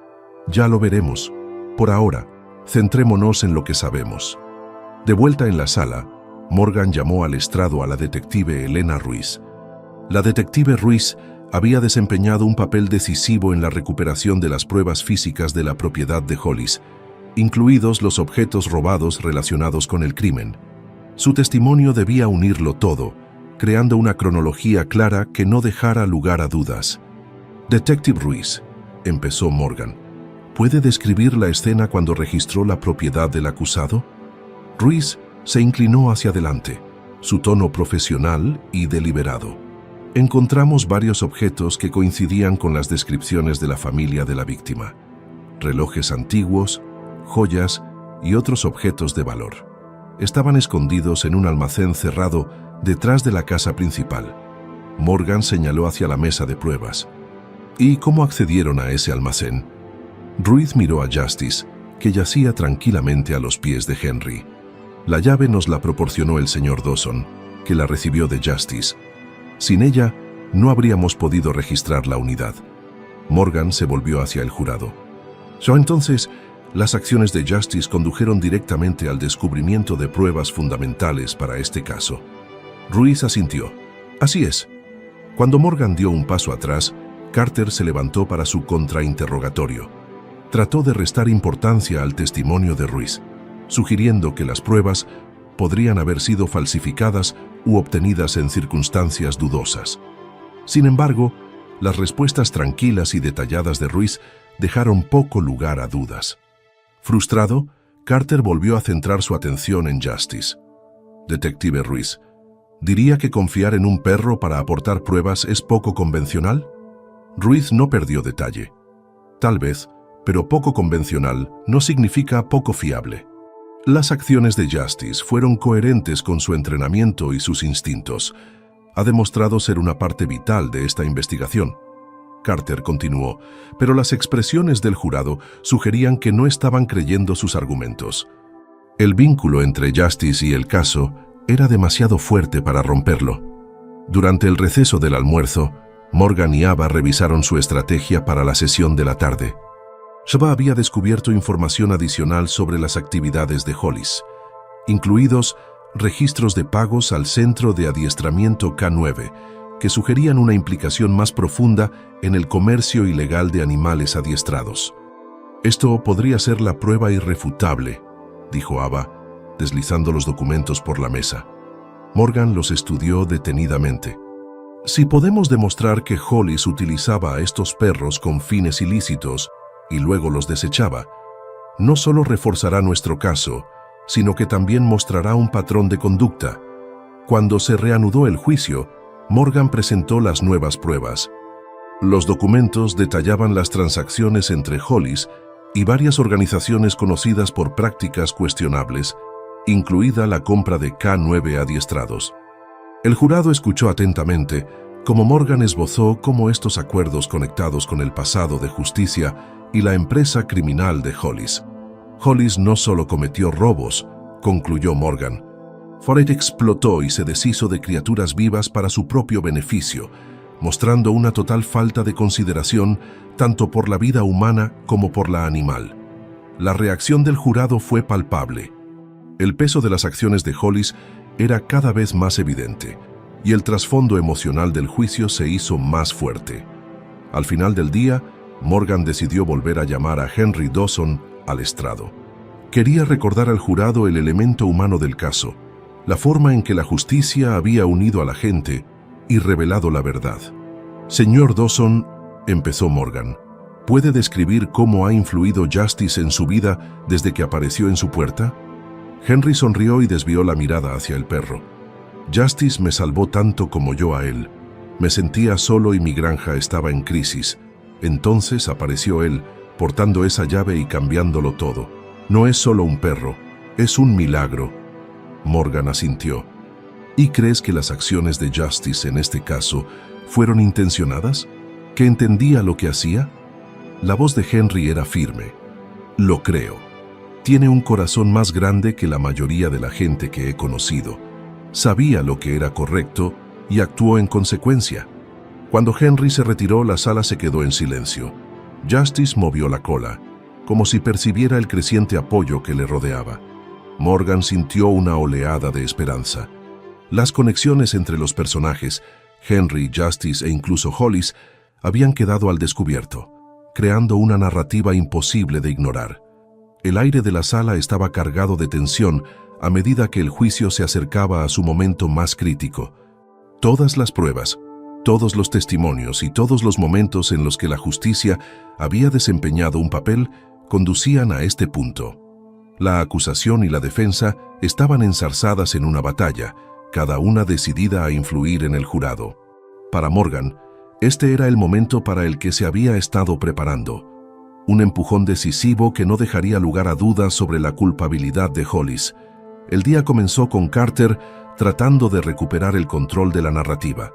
«Ya lo veremos. Por ahora, centrémonos en lo que sabemos». De vuelta en la sala, Morgan llamó al estrado a la detective Elena Ruiz. La detective Ruiz había desempeñado un papel decisivo en la recuperación de las pruebas físicas de la propiedad de Hollis, incluidos los objetos robados relacionados con el crimen. Su testimonio debía unirlo todo, creando una cronología clara que no dejara lugar a dudas. «Detective Ruiz», empezó Morgan, ¿puede describir la escena cuando registró la propiedad del acusado? Ruiz se inclinó hacia adelante, su tono profesional y deliberado. Encontramos varios objetos que coincidían con las descripciones de la familia de la víctima. Relojes antiguos, joyas y otros objetos de valor. Estaban escondidos en un almacén cerrado detrás de la casa principal. Morgan señaló hacia la mesa de pruebas. ¿Y cómo accedieron a ese almacén? Ruiz miró a Justice, que yacía tranquilamente a los pies de Henry. La llave nos la proporcionó el señor Dawson, que la recibió de Justice. Sin ella, no habríamos podido registrar la unidad. Morgan se volvió hacia el jurado. Entonces, las acciones de Justice condujeron directamente al descubrimiento de pruebas fundamentales para este caso. Ruiz asintió. Así es. Cuando Morgan dio un paso atrás, Carter se levantó para su contrainterrogatorio. Trató de restar importancia al testimonio de Ruiz, sugiriendo que las pruebas podrían haber sido falsificadas u obtenidas en circunstancias dudosas. Sin embargo, las respuestas tranquilas y detalladas de Ruiz dejaron poco lugar a dudas. Frustrado, Carter volvió a centrar su atención en Justice. Detective Ruiz, ¿diría que confiar en un perro para aportar pruebas es poco convencional? Ruiz no perdió detalle. Tal vez, pero poco convencional no significa poco fiable. Las acciones de Justice fueron coherentes con su entrenamiento y sus instintos. Ha demostrado ser una parte vital de esta investigación. Carter continuó, pero las expresiones del jurado sugerían que no estaban creyendo sus argumentos. El vínculo entre Justice y el caso era demasiado fuerte para romperlo. Durante el receso del almuerzo, Morgan y Ava revisaron su estrategia para la sesión de la tarde. Ava había descubierto información adicional sobre las actividades de Hollis, incluidos registros de pagos al Centro de Adiestramiento K9, que sugerían una implicación más profunda en el comercio ilegal de animales adiestrados. «Esto podría ser la prueba irrefutable», dijo Ava, deslizando los documentos por la mesa. Morgan los estudió detenidamente. «Si podemos demostrar que Hollis utilizaba a estos perros con fines ilícitos y luego los desechaba, no solo reforzará nuestro caso, sino que también mostrará un patrón de conducta». Cuando se reanudó el juicio, Morgan presentó las nuevas pruebas. Los documentos detallaban las transacciones entre Hollis y varias organizaciones conocidas por prácticas cuestionables, incluida la compra de K9 adiestrados. El jurado escuchó atentamente cómo Morgan esbozó cómo estos acuerdos conectados con el pasado de justicia y la empresa criminal de Hollis. Hollis no solo cometió robos, concluyó Morgan. Foret explotó y se deshizo de criaturas vivas para su propio beneficio, mostrando una total falta de consideración tanto por la vida humana como por la animal. La reacción del jurado fue palpable. El peso de las acciones de Hollis era cada vez más evidente, y el trasfondo emocional del juicio se hizo más fuerte. Al final del día, Morgan decidió volver a llamar a Henry Dawson al estrado. Quería recordar al jurado el elemento humano del caso, la forma en que la justicia había unido a la gente y revelado la verdad. «Señor Dawson», empezó Morgan, ¿puede describir cómo ha influido Justice en su vida desde que apareció en su puerta? Henry sonrió y desvió la mirada hacia el perro. «Justice me salvó tanto como yo a él. Me sentía solo y mi granja estaba en crisis. Entonces apareció él, portando esa llave y cambiándolo todo. No es solo un perro, es un milagro». Morgan asintió. ¿Y crees que las acciones de Justice en este caso fueron intencionadas? ¿Que entendía lo que hacía? La voz de Henry era firme. «Lo creo. Tiene un corazón más grande que la mayoría de la gente que he conocido. Sabía lo que era correcto y actuó en consecuencia». Cuando Henry se retiró, la sala se quedó en silencio. Justice movió la cola, como si percibiera el creciente apoyo que le rodeaba. Morgan sintió una oleada de esperanza. Las conexiones entre los personajes, Henry, Justice e incluso Hollis, habían quedado al descubierto, creando una narrativa imposible de ignorar. El aire de la sala estaba cargado de tensión a medida que el juicio se acercaba a su momento más crítico. Todas las pruebas, todos los testimonios y todos los momentos en los que la justicia había desempeñado un papel conducían a este punto. La acusación y la defensa estaban enzarzadas en una batalla, cada una decidida a influir en el jurado. Para Morgan, este era el momento para el que se había estado preparando. Un empujón decisivo que no dejaría lugar a dudas sobre la culpabilidad de Hollis. El día comenzó con Carter tratando de recuperar el control de la narrativa.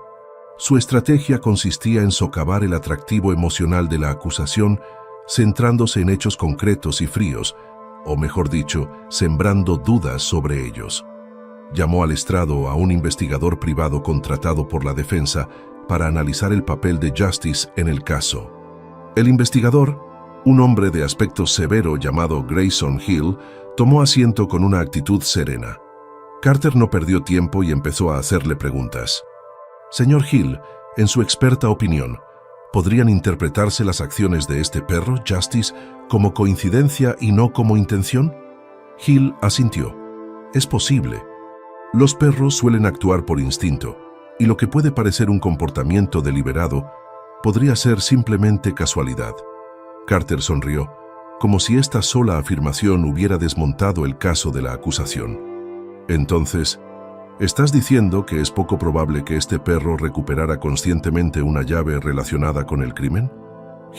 Su estrategia consistía en socavar el atractivo emocional de la acusación, centrándose en hechos concretos y fríos, o mejor dicho, sembrando dudas sobre ellos. Llamó al estrado a un investigador privado contratado por la defensa para analizar el papel de Justice en el caso. El investigador, un hombre de aspecto severo llamado Grayson Hill, tomó asiento con una actitud serena. Carter no perdió tiempo y empezó a hacerle preguntas. «Señor Hill, en su experta opinión, ¿podrían interpretarse las acciones de este perro, Justice, como coincidencia y no como intención?» Hill asintió. «Es posible. Los perros suelen actuar por instinto, y lo que puede parecer un comportamiento deliberado podría ser simplemente casualidad». Carter sonrió, como si esta sola afirmación hubiera desmontado el caso de la acusación. «Entonces, ¿estás diciendo que es poco probable que este perro recuperara conscientemente una llave relacionada con el crimen?»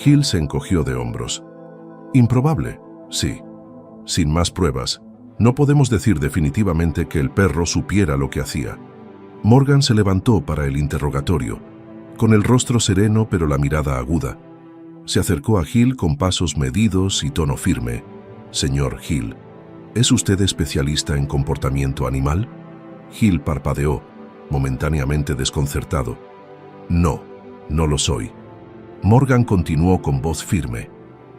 Hill se encogió de hombros. «Improbable, sí. Sin más pruebas, no podemos decir definitivamente que el perro supiera lo que hacía». Morgan se levantó para el interrogatorio, con el rostro sereno pero la mirada aguda. Se acercó a Hill con pasos medidos y tono firme. «Señor Hill, ¿es usted especialista en comportamiento animal?» Hill parpadeó, momentáneamente desconcertado. «No, no lo soy». Morgan continuó con voz firme.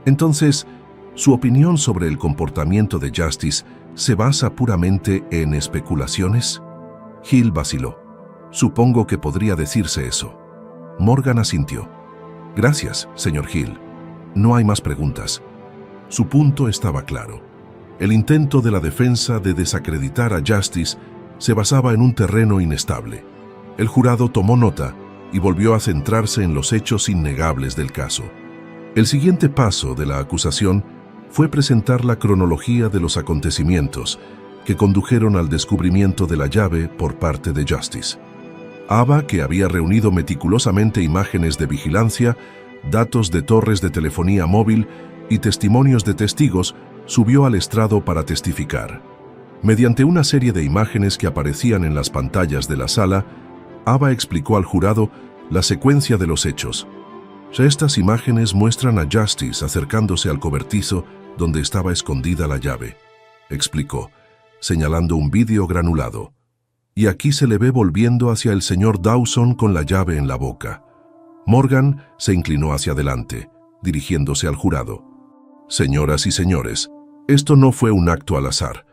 «Entonces, ¿su opinión sobre el comportamiento de Justice se basa puramente en especulaciones?» Hill vaciló. Supongo que podría decirse eso. Morgan asintió. Gracias, señor Hill. No hay más preguntas. Su punto estaba claro. El intento de la defensa de desacreditar a Justice se basaba en un terreno inestable. El jurado tomó nota y volvió a centrarse en los hechos innegables del caso. El siguiente paso de la acusación fue presentar la cronología de los acontecimientos que condujeron al descubrimiento de la llave por parte de Justice. Ava, que había reunido meticulosamente imágenes de vigilancia, datos de torres de telefonía móvil y testimonios de testigos, subió al estrado para testificar. Mediante una serie de imágenes que aparecían en las pantallas de la sala, Ava explicó al jurado la secuencia de los hechos. Estas imágenes muestran a Justice acercándose al cobertizo donde estaba escondida la llave, explicó, señalando un vídeo granulado. Y aquí se le ve volviendo hacia el señor Dawson con la llave en la boca. Morgan se inclinó hacia adelante, dirigiéndose al jurado. Señoras y señores, esto no fue un acto al azar.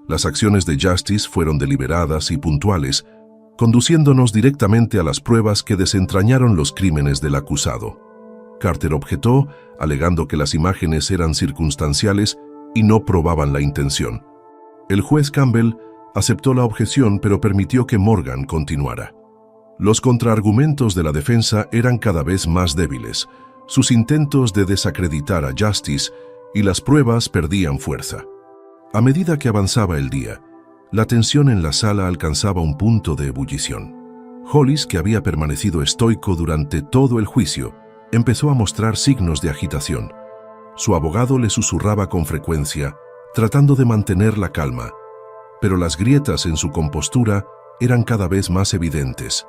Las acciones de Justice fueron deliberadas y puntuales, conduciéndonos directamente a las pruebas que desentrañaron los crímenes del acusado. Carter objetó, alegando que las imágenes eran circunstanciales y no probaban la intención. El juez Campbell aceptó la objeción, pero permitió que Morgan continuara. Los contraargumentos de la defensa eran cada vez más débiles, sus intentos de desacreditar a Justice y las pruebas perdían fuerza. A medida que avanzaba el día, la tensión en la sala alcanzaba un punto de ebullición. Hollis, que había permanecido estoico durante todo el juicio, empezó a mostrar signos de agitación. Su abogado le susurraba con frecuencia, tratando de mantener la calma, pero las grietas en su compostura eran cada vez más evidentes.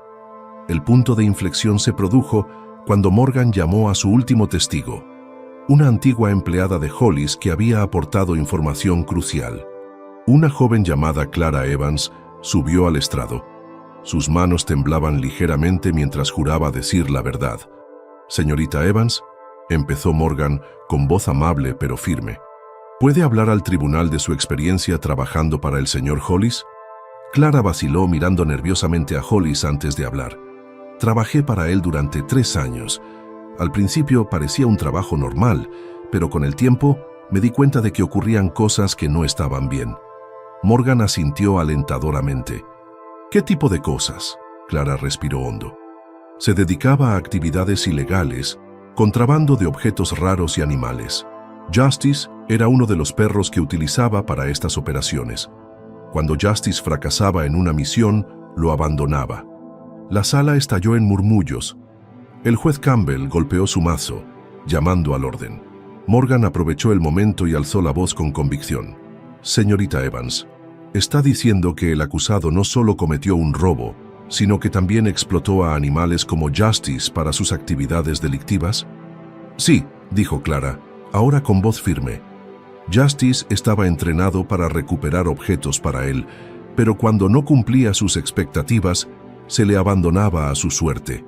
El punto de inflexión se produjo cuando Morgan llamó a su último testigo, una antigua empleada de Hollis que había aportado información crucial. Una joven llamada Clara Evans subió al estrado. Sus manos temblaban ligeramente mientras juraba decir la verdad. «Señorita Evans», empezó Morgan con voz amable pero firme, ¿puede hablar al tribunal de su experiencia trabajando para el señor Hollis? Clara vaciló mirando nerviosamente a Hollis antes de hablar. Trabajé para él durante 3 años. Al principio parecía un trabajo normal, pero con el tiempo me di cuenta de que ocurrían cosas que no estaban bien. Morgan asintió alentadoramente. ¿Qué tipo de cosas? Clara respiró hondo. Se dedicaba a actividades ilegales, contrabando de objetos raros y animales. Justice era uno de los perros que utilizaba para estas operaciones. Cuando Justice fracasaba en una misión, lo abandonaba. La sala estalló en murmullos. El juez Campbell golpeó su mazo, llamando al orden. Morgan aprovechó el momento y alzó la voz con convicción. Señorita Evans, ¿está diciendo que el acusado no solo cometió un robo, sino que también explotó a animales como Justice para sus actividades delictivas? Sí, dijo Clara, ahora con voz firme. Justice estaba entrenado para recuperar objetos para él, pero cuando no cumplía sus expectativas, se le abandonaba a su suerte.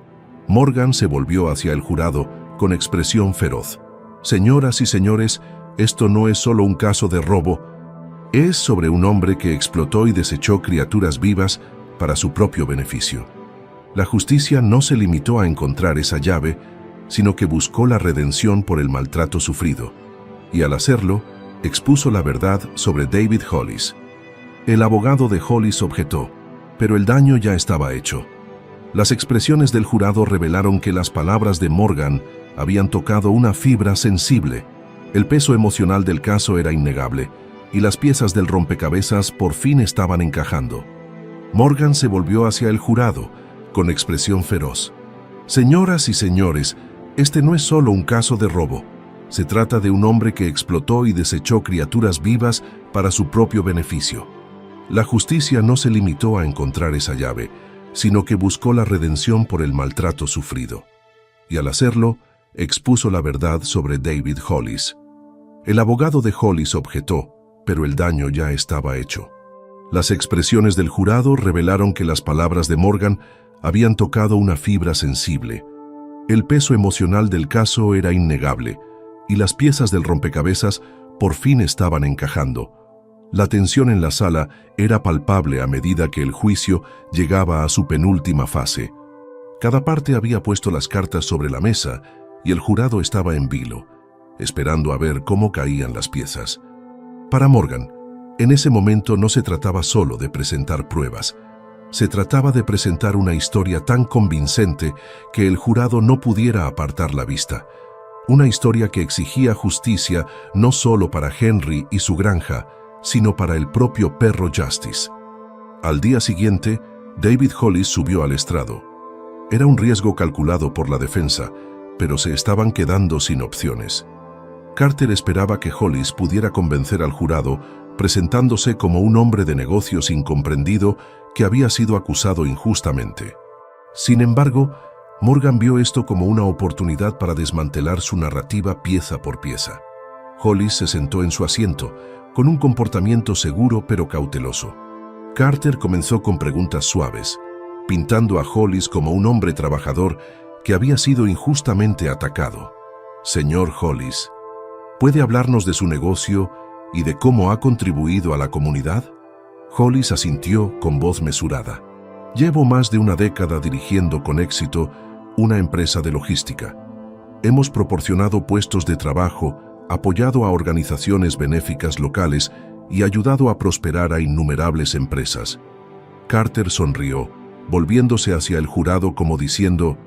Morgan se volvió hacia el jurado con expresión feroz. Señoras y señores, esto no es solo un caso de robo, es sobre un hombre que explotó y desechó criaturas vivas para su propio beneficio. La justicia no se limitó a encontrar esa llave, sino que buscó la redención por el maltrato sufrido, y al hacerlo, expuso la verdad sobre David Hollis. El abogado de Hollis objetó, pero el daño ya estaba hecho. Las expresiones del jurado revelaron que las palabras de Morgan habían tocado una fibra sensible. El peso emocional del caso era innegable, y las piezas del rompecabezas por fin estaban encajando. Morgan se volvió hacia el jurado, con expresión feroz. Señoras y señores, este no es solo un caso de robo. Se trata de un hombre que explotó y desechó criaturas vivas para su propio beneficio. La justicia no se limitó a encontrar esa llave, sino que buscó la redención por el maltrato sufrido. Y al hacerlo, expuso la verdad sobre David Hollis. El abogado de Hollis objetó, pero el daño ya estaba hecho. Las expresiones del jurado revelaron que las palabras de Morgan habían tocado una fibra sensible. El peso emocional del caso era innegable, y las piezas del rompecabezas por fin estaban encajando. La tensión en la sala era palpable a medida que el juicio llegaba a su penúltima fase. Cada parte había puesto las cartas sobre la mesa y el jurado estaba en vilo, esperando a ver cómo caían las piezas. Para Morgan, en ese momento no se trataba solo de presentar pruebas. Se trataba de presentar una historia tan convincente que el jurado no pudiera apartar la vista. Una historia que exigía justicia no solo para Henry y su granja, sino para el propio perro Justice. Al día siguiente, David Hollis subió al estrado. Era un riesgo calculado por la defensa, pero se estaban quedando sin opciones. Carter esperaba que Hollis pudiera convencer al jurado, presentándose como un hombre de negocios incomprendido que había sido acusado injustamente. Sin embargo, Morgan vio esto como una oportunidad para desmantelar su narrativa pieza por pieza. Hollis se sentó en su asiento, con un comportamiento seguro pero cauteloso. Carter comenzó con preguntas suaves, pintando a Hollis como un hombre trabajador que había sido injustamente atacado. Señor Hollis, ¿puede hablarnos de su negocio y de cómo ha contribuido a la comunidad? Hollis asintió con voz mesurada. Llevo más de una década dirigiendo con éxito una empresa de logística. Hemos proporcionado puestos de trabajo, apoyado a organizaciones benéficas locales y ayudado a prosperar a innumerables empresas. Carter sonrió, volviéndose hacia el jurado como diciendo,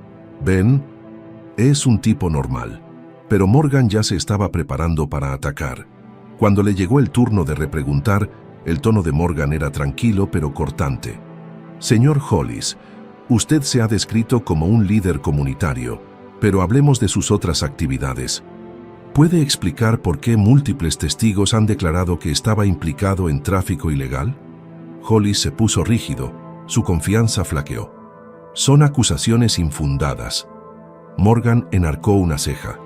«Ven, es un tipo normal». Pero Morgan ya se estaba preparando para atacar. Cuando le llegó el turno de repreguntar, el tono de Morgan era tranquilo pero cortante. «Señor Hollis, usted se ha descrito como un líder comunitario, pero hablemos de sus otras actividades. ¿Puede explicar por qué múltiples testigos han declarado que estaba implicado en tráfico ilegal?» Hollis se puso rígido, su confianza flaqueó. «Son acusaciones infundadas». Morgan enarcó una ceja.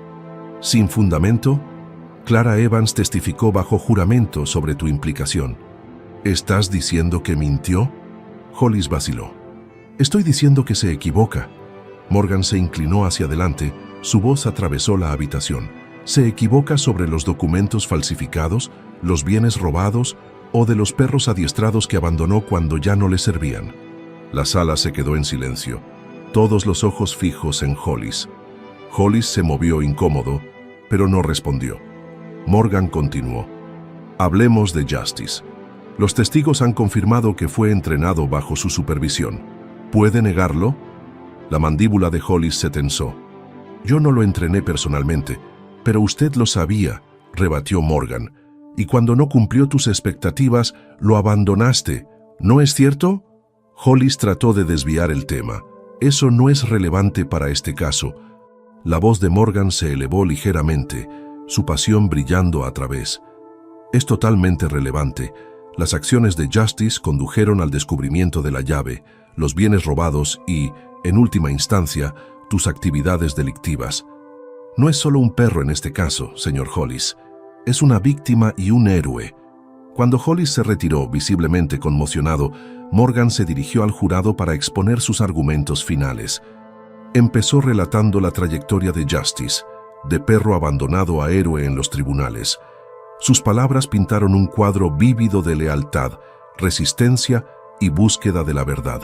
«¿Sin fundamento?» Clara Evans testificó bajo juramento sobre tu implicación. ¿Estás diciendo que mintió?» Hollis vaciló. «Estoy diciendo que se equivoca». Morgan se inclinó hacia adelante, su voz atravesó la habitación. ¿Se equivoca sobre los documentos falsificados, los bienes robados o de los perros adiestrados que abandonó cuando ya no le servían? La sala se quedó en silencio, todos los ojos fijos en Hollis. Hollis se movió incómodo, pero no respondió. Morgan continuó. «Hablemos de Justice. Los testigos han confirmado que fue entrenado bajo su supervisión. ¿Puede negarlo?» La mandíbula de Hollis se tensó. «Yo no lo entrené personalmente, pero usted lo sabía», rebatió Morgan. «Y cuando no cumplió tus expectativas, lo abandonaste, ¿no es cierto?» Hollis trató de desviar el tema. «Eso no es relevante para este caso». La voz de Morgan se elevó ligeramente, su pasión brillando a través. «Es totalmente relevante. Las acciones de Justice condujeron al descubrimiento de la llave, los bienes robados y, en última instancia, tus actividades delictivas. No es solo un perro en este caso, señor Hollis. Es una víctima y un héroe». Cuando Hollis se retiró, visiblemente conmocionado, Morgan se dirigió al jurado para exponer sus argumentos finales. Empezó relatando la trayectoria de Justice, de perro abandonado a héroe en los tribunales. Sus palabras pintaron un cuadro vívido de lealtad, resistencia y búsqueda de la verdad.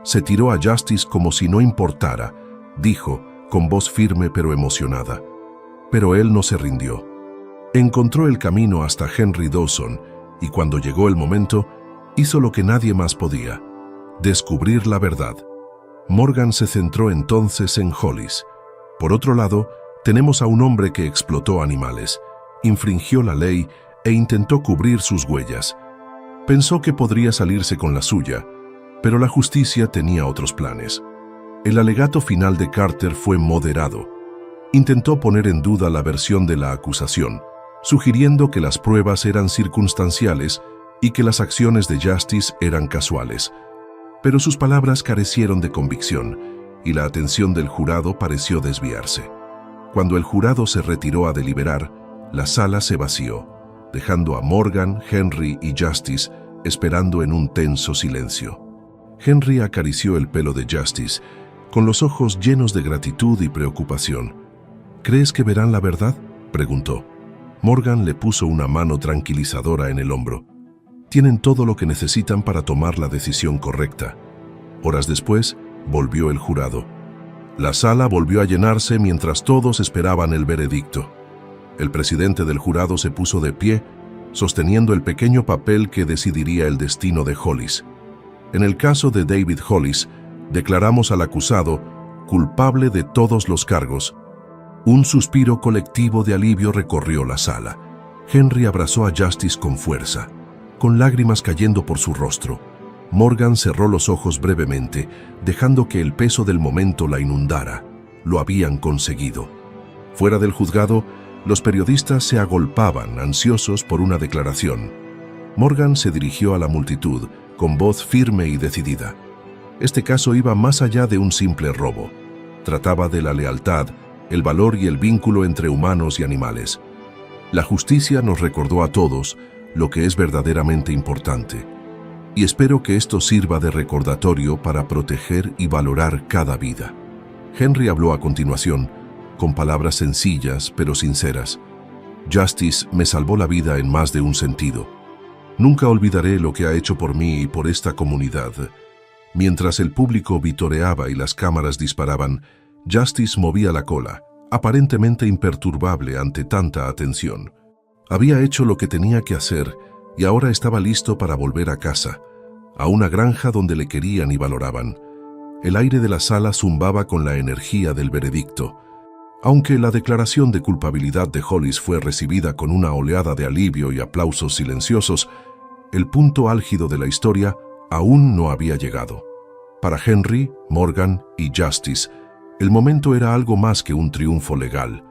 Se tiró a Justice como si no importara, dijo, con voz firme pero emocionada. Pero él no se rindió. Encontró el camino hasta Henry Dawson y cuando llegó el momento, hizo lo que nadie más podía, descubrir la verdad. Morgan se centró entonces en Hollis. Por otro lado, tenemos a un hombre que explotó animales, infringió la ley e intentó cubrir sus huellas. Pensó que podría salirse con la suya, pero la justicia tenía otros planes. El alegato final de Carter fue moderado. Intentó poner en duda la versión de la acusación, sugiriendo que las pruebas eran circunstanciales y que las acciones de Justice eran casuales. Pero sus palabras carecieron de convicción y la atención del jurado pareció desviarse. Cuando el jurado se retiró a deliberar, la sala se vació, dejando a Morgan, Henry y Justice esperando en un tenso silencio. Henry acarició el pelo de Justice, con los ojos llenos de gratitud y preocupación. «¿Crees que verán la verdad?», preguntó. Morgan le puso una mano tranquilizadora en el hombro. tienen todo lo que necesitan para tomar la decisión correcta. Horas después, volvió el jurado. La sala volvió a llenarse mientras todos esperaban el veredicto. El presidente del jurado se puso de pie, sosteniendo el pequeño papel que decidiría el destino de Hollis. En el caso de David Hollis, declaramos al acusado culpable de todos los cargos. Un suspiro colectivo de alivio recorrió la sala. Henry abrazó a Justice con fuerza, con lágrimas cayendo por su rostro. Morgan cerró los ojos brevemente, dejando que el peso del momento la inundara. Lo habían conseguido. Fuera del juzgado, los periodistas se agolpaban, ansiosos por una declaración. Morgan se dirigió a la multitud, con voz firme y decidida. Este caso iba más allá de un simple robo. Trataba de la lealtad, el valor y el vínculo entre humanos y animales. La justicia nos recordó a todos lo que es verdaderamente importante. Y espero que esto sirva de recordatorio para proteger y valorar cada vida. Henry habló a continuación, con palabras sencillas pero sinceras. Justice me salvó la vida en más de un sentido. Nunca olvidaré lo que ha hecho por mí y por esta comunidad. Mientras el público vitoreaba y las cámaras disparaban, Justice movía la cola, aparentemente imperturbable ante tanta atención. Había hecho lo que tenía que hacer y ahora estaba listo para volver a casa, a una granja donde le querían y valoraban. El aire de la sala zumbaba con la energía del veredicto. Aunque la declaración de culpabilidad de Hollis fue recibida con una oleada de alivio y aplausos silenciosos, el punto álgido de la historia aún no había llegado. Para Henry, Morgan y Justice, el momento era algo más que un triunfo legal.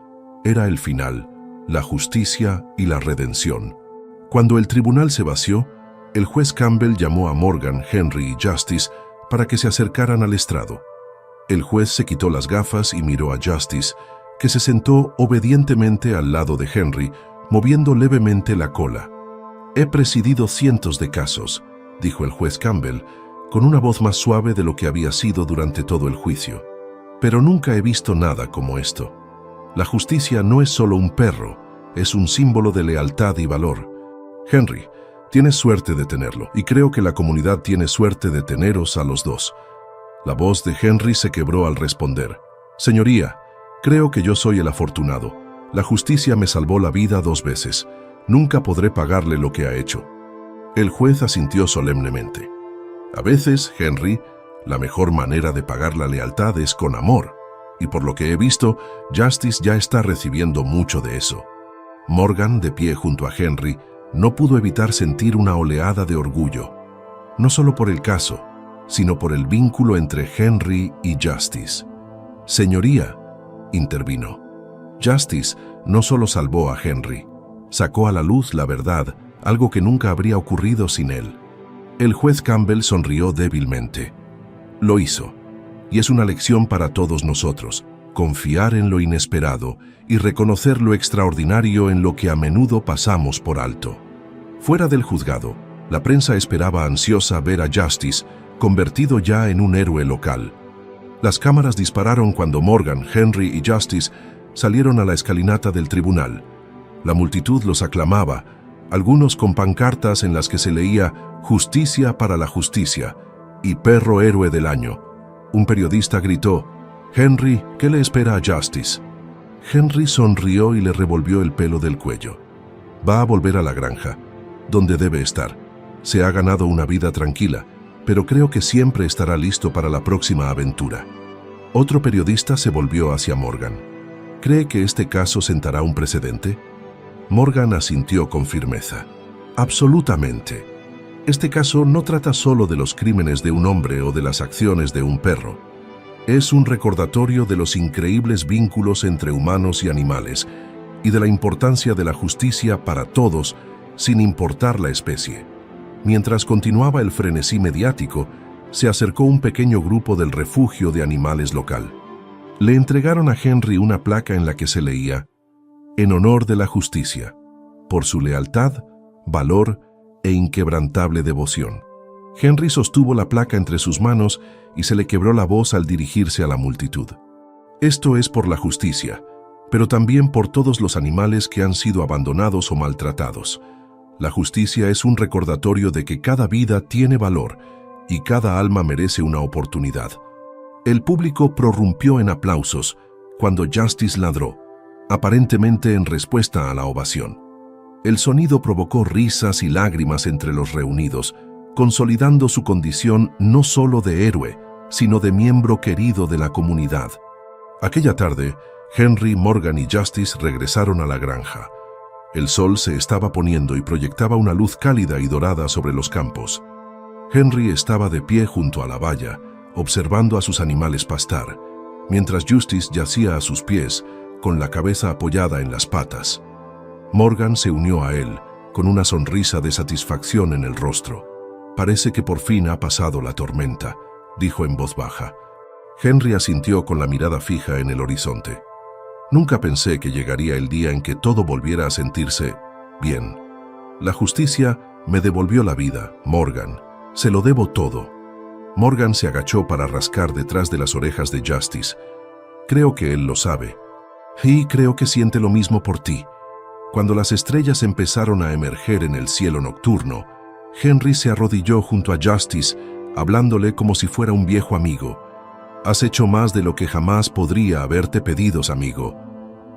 Era el final, la justicia y la redención. Cuando el tribunal se vació, el juez Campbell llamó a Morgan, Henry y Justice para que se acercaran al estrado. El juez se quitó las gafas y miró a Justice, que se sentó obedientemente al lado de Henry, moviendo levemente la cola. «He presidido cientos de casos», dijo el juez Campbell, con una voz más suave de lo que había sido durante todo el juicio. «Pero nunca he visto nada como esto. La justicia no es solo un perro, es un símbolo de lealtad y valor. Henry, tienes suerte de tenerlo, y creo que la comunidad tiene suerte de teneros a los dos». La voz de Henry se quebró al responder. «Señoría, creo que yo soy el afortunado. La justicia me salvó la vida 2 veces. Nunca podré pagarle lo que ha hecho». El juez asintió solemnemente. «A veces, Henry, la mejor manera de pagar la lealtad es con amor, y por lo que he visto, Justice ya está recibiendo mucho de eso». Morgan, de pie junto a Henry, no pudo evitar sentir una oleada de orgullo, no solo por el caso, sino por el vínculo entre Henry y Justice. «Señoría», intervino, «Justice no solo salvó a Henry, sacó a la luz la verdad, algo que nunca habría ocurrido sin él». El juez Campbell sonrió débilmente. «Lo hizo, y es una lección para todos nosotros, confiar en lo inesperado y reconocer lo extraordinario en lo que a menudo pasamos por alto». Fuera del juzgado, la prensa esperaba ansiosa ver a Justice, convertido ya en un héroe local. Las cámaras dispararon cuando Morgan, Henry y Justice salieron a la escalinata del tribunal. La multitud los aclamaba, algunos con pancartas en las que se leía «Justicia para la justicia» y «Perro héroe del año». Un periodista gritó: «Henry, ¿qué le espera a Justice?». Henry sonrió y le revolvió el pelo del cuello. «Va a volver a la granja, donde debe estar. Se ha ganado una vida tranquila, pero creo que siempre estará listo para la próxima aventura». Otro periodista se volvió hacia Morgan. «¿Cree que este caso sentará un precedente?». Morgan asintió con firmeza. «Absolutamente. Este caso no trata solo de los crímenes de un hombre o de las acciones de un perro. Es un recordatorio de los increíbles vínculos entre humanos y animales y de la importancia de la justicia para todos, sin importar la especie». Mientras continuaba el frenesí mediático, se acercó un pequeño grupo del refugio de animales local. Le entregaron a Henry una placa en la que se leía: «En honor de la justicia, por su lealtad, valor e inquebrantable devoción». Henry sostuvo la placa entre sus manos y se le quebró la voz al dirigirse a la multitud. «Esto es por la justicia, pero también por todos los animales que han sido abandonados o maltratados. La justicia es un recordatorio de que cada vida tiene valor y cada alma merece una oportunidad. El público prorrumpió en aplausos cuando Justice ladró, aparentemente en respuesta a la ovación. El sonido provocó risas y lágrimas entre los reunidos, consolidando su condición no solo de héroe, sino de miembro querido de la comunidad. Aquella tarde, Henry, Morgan y Justice regresaron a la granja. El sol se estaba poniendo y proyectaba una luz cálida y dorada sobre los campos. Henry estaba de pie junto a la valla, observando a sus animales pastar, mientras Justice yacía a sus pies, con la cabeza apoyada en las patas. Morgan se unió a él, con una sonrisa de satisfacción en el rostro. «Parece que por fin ha pasado la tormenta», dijo en voz baja. Henry asintió con la mirada fija en el horizonte. «Nunca pensé que llegaría el día en que todo volviera a sentirse bien. La justicia me devolvió la vida, Morgan. Se lo debo todo». Morgan se agachó para rascar detrás de las orejas de Justice. «Creo que él lo sabe. Y creo que siente lo mismo por ti». Cuando las estrellas empezaron a emerger en el cielo nocturno, Henry se arrodilló junto a Justice, hablándole como si fuera un viejo amigo. «Has hecho más de lo que jamás podría haberte pedido, amigo.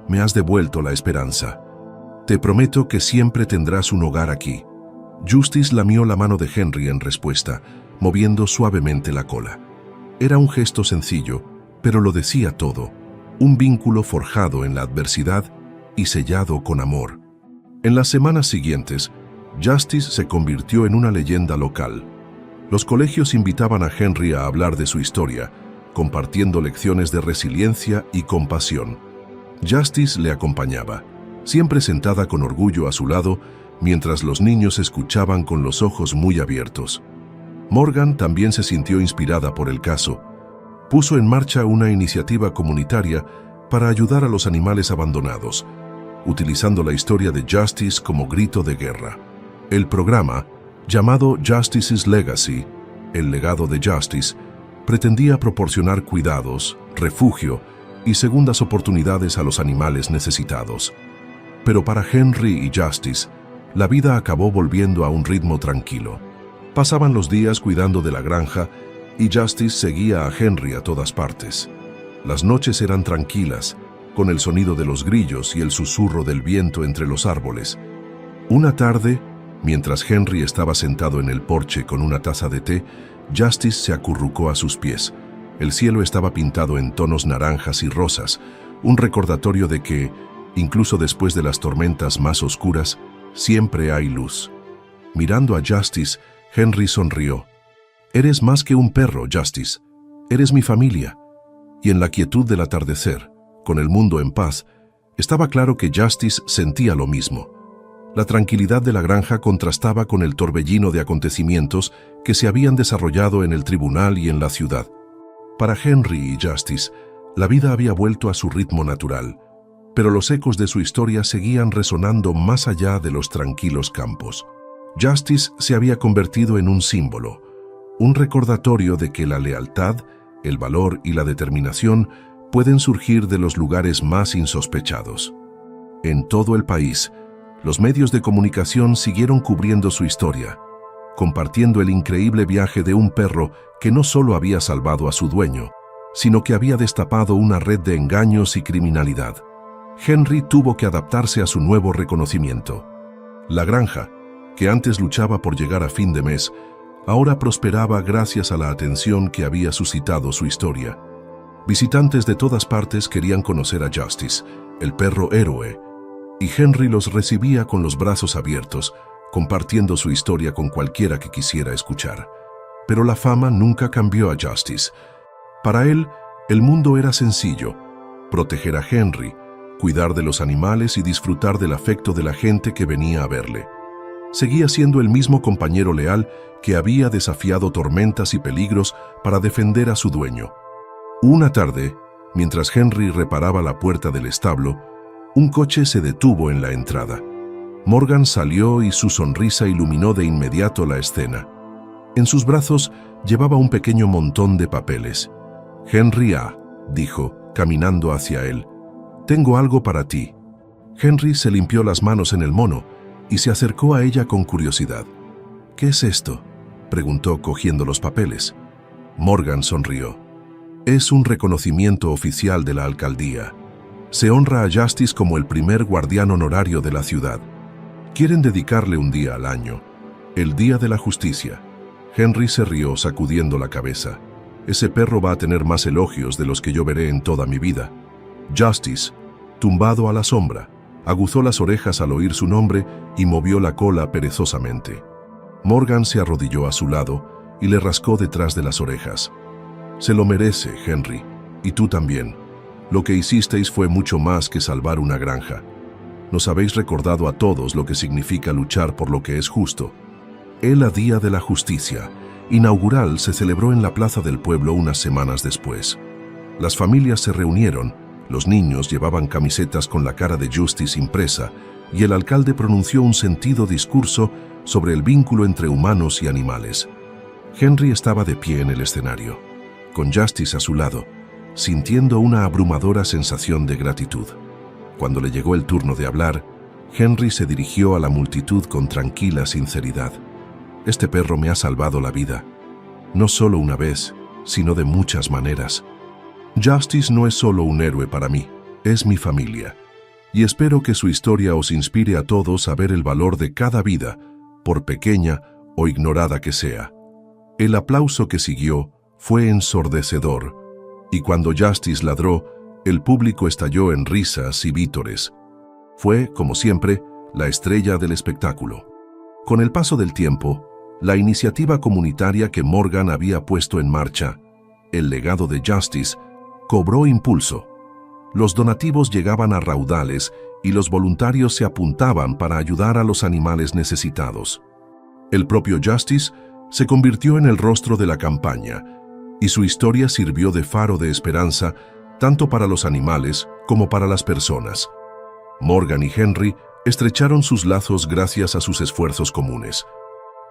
Me has devuelto la esperanza. Te prometo que siempre tendrás un hogar aquí». Justice lamió la mano de Henry en respuesta, moviendo suavemente la cola. Era un gesto sencillo, pero lo decía todo. Un vínculo forjado en la adversidad y sellado con amor. En las semanas siguientes, Justice se convirtió en una leyenda local. Los colegios invitaban a Henry a hablar de su historia, compartiendo lecciones de resiliencia y compasión. Justice le acompañaba, siempre sentada con orgullo a su lado, mientras los niños escuchaban con los ojos muy abiertos. Morgan también se sintió inspirada por el caso. Puso en marcha una iniciativa comunitaria para ayudar a los animales abandonados, utilizando la historia de Justice como grito de guerra. El programa, llamado Justice's Legacy, el legado de Justice, pretendía proporcionar cuidados, refugio y segundas oportunidades a los animales necesitados. Pero para Henry y Justice, la vida acabó volviendo a un ritmo tranquilo. Pasaban los días cuidando de la granja y Justice seguía a Henry a todas partes. Las noches eran tranquilas, con el sonido de los grillos y el susurro del viento entre los árboles. Una tarde, mientras Henry estaba sentado en el porche con una taza de té, Justice se acurrucó a sus pies. El cielo estaba pintado en tonos naranjas y rosas, un recordatorio de que, incluso después de las tormentas más oscuras, siempre hay luz. Mirando a Justice, Henry sonrió. «Eres más que un perro, Justice. Eres mi familia». Y en la quietud del atardecer, con el mundo en paz, estaba claro que Justice sentía lo mismo. La tranquilidad de la granja contrastaba con el torbellino de acontecimientos que se habían desarrollado en el tribunal y en la ciudad. Para Henry y Justice, la vida había vuelto a su ritmo natural, pero los ecos de su historia seguían resonando más allá de los tranquilos campos. Justice se había convertido en un símbolo, un recordatorio de que la lealtad, el valor y la determinación pueden surgir de los lugares más insospechados. En todo el país, los medios de comunicación siguieron cubriendo su historia, compartiendo el increíble viaje de un perro que no solo había salvado a su dueño, sino que había destapado una red de engaños y criminalidad. Henry tuvo que adaptarse a su nuevo reconocimiento. La granja, que antes luchaba por llegar a fin de mes, ahora prosperaba gracias a la atención que había suscitado su historia. Visitantes de todas partes querían conocer a Justice, el perro héroe, y Henry los recibía con los brazos abiertos, compartiendo su historia con cualquiera que quisiera escuchar. Pero la fama nunca cambió a Justice. Para él, el mundo era sencillo: proteger a Henry, cuidar de los animales y disfrutar del afecto de la gente que venía a verle. Seguía siendo el mismo compañero leal que había desafiado tormentas y peligros para defender a su dueño. Una tarde, mientras Henry reparaba la puerta del establo, un coche se detuvo en la entrada. Morgan salió y su sonrisa iluminó de inmediato la escena. En sus brazos llevaba un pequeño montón de papeles. «Henry A», dijo, caminando hacia él. «Tengo algo para ti». Henry se limpió las manos en el mono y se acercó a ella con curiosidad. «¿Qué es esto?», preguntó cogiendo los papeles. Morgan sonrió. «Es un reconocimiento oficial de la alcaldía. Se honra a Justice como el primer guardián honorario de la ciudad. Quieren dedicarle un día al año, el Día de la Justicia». Henry se rió sacudiendo la cabeza. «Ese perro va a tener más elogios de los que yo veré en toda mi vida». Justice, tumbado a la sombra, aguzó las orejas al oír su nombre y movió la cola perezosamente. Morgan se arrodilló a su lado y le rascó detrás de las orejas. «Se lo merece, Henry, y tú también. Lo que hicisteis fue mucho más que salvar una granja. Nos habéis recordado a todos lo que significa luchar por lo que es justo». El Día de la Justicia inaugural se celebró en la plaza del pueblo unas semanas después. Las familias se reunieron, los niños llevaban camisetas con la cara de Justice impresa y el alcalde pronunció un sentido discurso sobre el vínculo entre humanos y animales. Henry estaba de pie en el escenario, con Justice a su lado, sintiendo una abrumadora sensación de gratitud. Cuando le llegó el turno de hablar, Henry se dirigió a la multitud con tranquila sinceridad. «Este perro me ha salvado la vida, no solo una vez, sino de muchas maneras. Justice no es solo un héroe para mí, es mi familia. Y espero que su historia os inspire a todos a ver el valor de cada vida, por pequeña o ignorada que sea». El aplauso que siguió fue ensordecedor, y cuando Justice ladró, el público estalló en risas y vítores. Fue, como siempre, la estrella del espectáculo. Con el paso del tiempo, la iniciativa comunitaria que Morgan había puesto en marcha, el legado de Justice, cobró impulso. Los donativos llegaban a raudales y los voluntarios se apuntaban para ayudar a los animales necesitados. El propio Justice se convirtió en el rostro de la campaña, y su historia sirvió de faro de esperanza tanto para los animales como para las personas. Morgan y Henry estrecharon sus lazos gracias a sus esfuerzos comunes.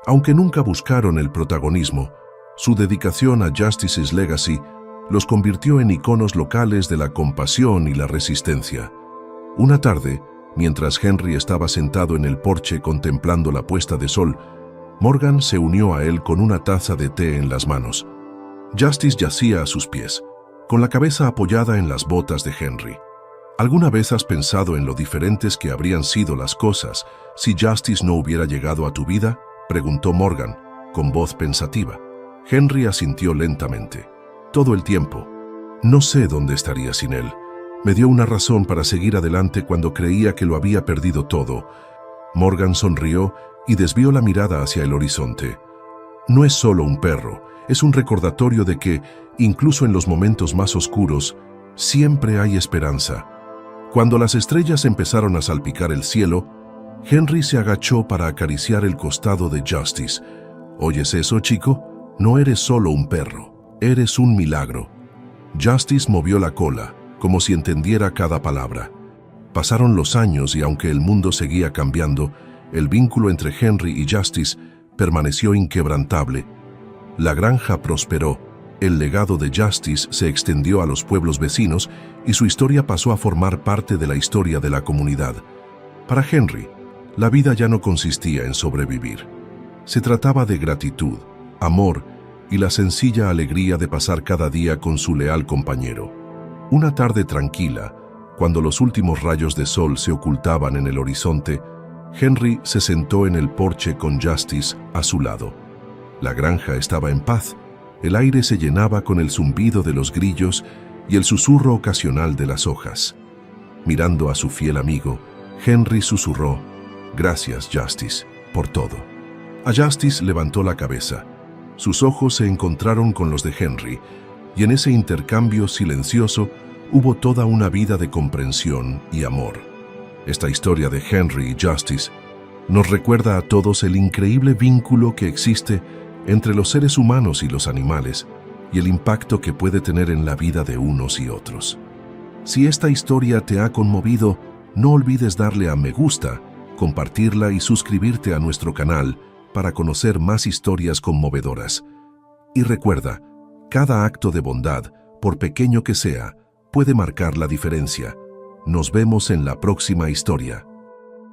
Aunque nunca buscaron el protagonismo, su dedicación a Justice's Legacy los convirtió en iconos locales de la compasión y la resistencia. Una tarde, mientras Henry estaba sentado en el porche contemplando la puesta de sol, Morgan se unió a él con una taza de té en las manos. Justice yacía a sus pies, con la cabeza apoyada en las botas de Henry. ¿Alguna vez has pensado en lo diferentes que habrían sido las cosas si Justice no hubiera llegado a tu vida?, preguntó Morgan, con voz pensativa. Henry asintió lentamente. «Todo el tiempo. No sé dónde estaría sin él. Me dio una razón para seguir adelante cuando creía que lo había perdido todo». Morgan sonrió y desvió la mirada hacia el horizonte. «No es solo un perro, es un recordatorio de que, incluso en los momentos más oscuros, siempre hay esperanza». Cuando las estrellas empezaron a salpicar el cielo, Henry se agachó para acariciar el costado de Justice. «¿Oyes eso, chico? No eres solo un perro, eres un milagro». Justice movió la cola, como si entendiera cada palabra. Pasaron los años y aunque el mundo seguía cambiando, el vínculo entre Henry y Justice permaneció inquebrantable. La granja prosperó, el legado de Justice se extendió a los pueblos vecinos y su historia pasó a formar parte de la historia de la comunidad. Para Henry, la vida ya no consistía en sobrevivir. Se trataba de gratitud, amor y la sencilla alegría de pasar cada día con su leal compañero. Una tarde tranquila, cuando los últimos rayos de sol se ocultaban en el horizonte, Henry se sentó en el porche con Justice a su lado. La granja estaba en paz, el aire se llenaba con el zumbido de los grillos y el susurro ocasional de las hojas. Mirando a su fiel amigo, Henry susurró: «Gracias, Justice, por todo». A Justice levantó la cabeza. Sus ojos se encontraron con los de Henry, y en ese intercambio silencioso hubo toda una vida de comprensión y amor. Esta historia de Henry y Justice nos recuerda a todos el increíble vínculo que existe entre los seres humanos y los animales, y el impacto que puede tener en la vida de unos y otros. Si esta historia te ha conmovido, no olvides darle a me gusta, compartirla y suscribirte a nuestro canal para conocer más historias conmovedoras. Y recuerda, cada acto de bondad, por pequeño que sea, puede marcar la diferencia. Nos vemos en la próxima historia.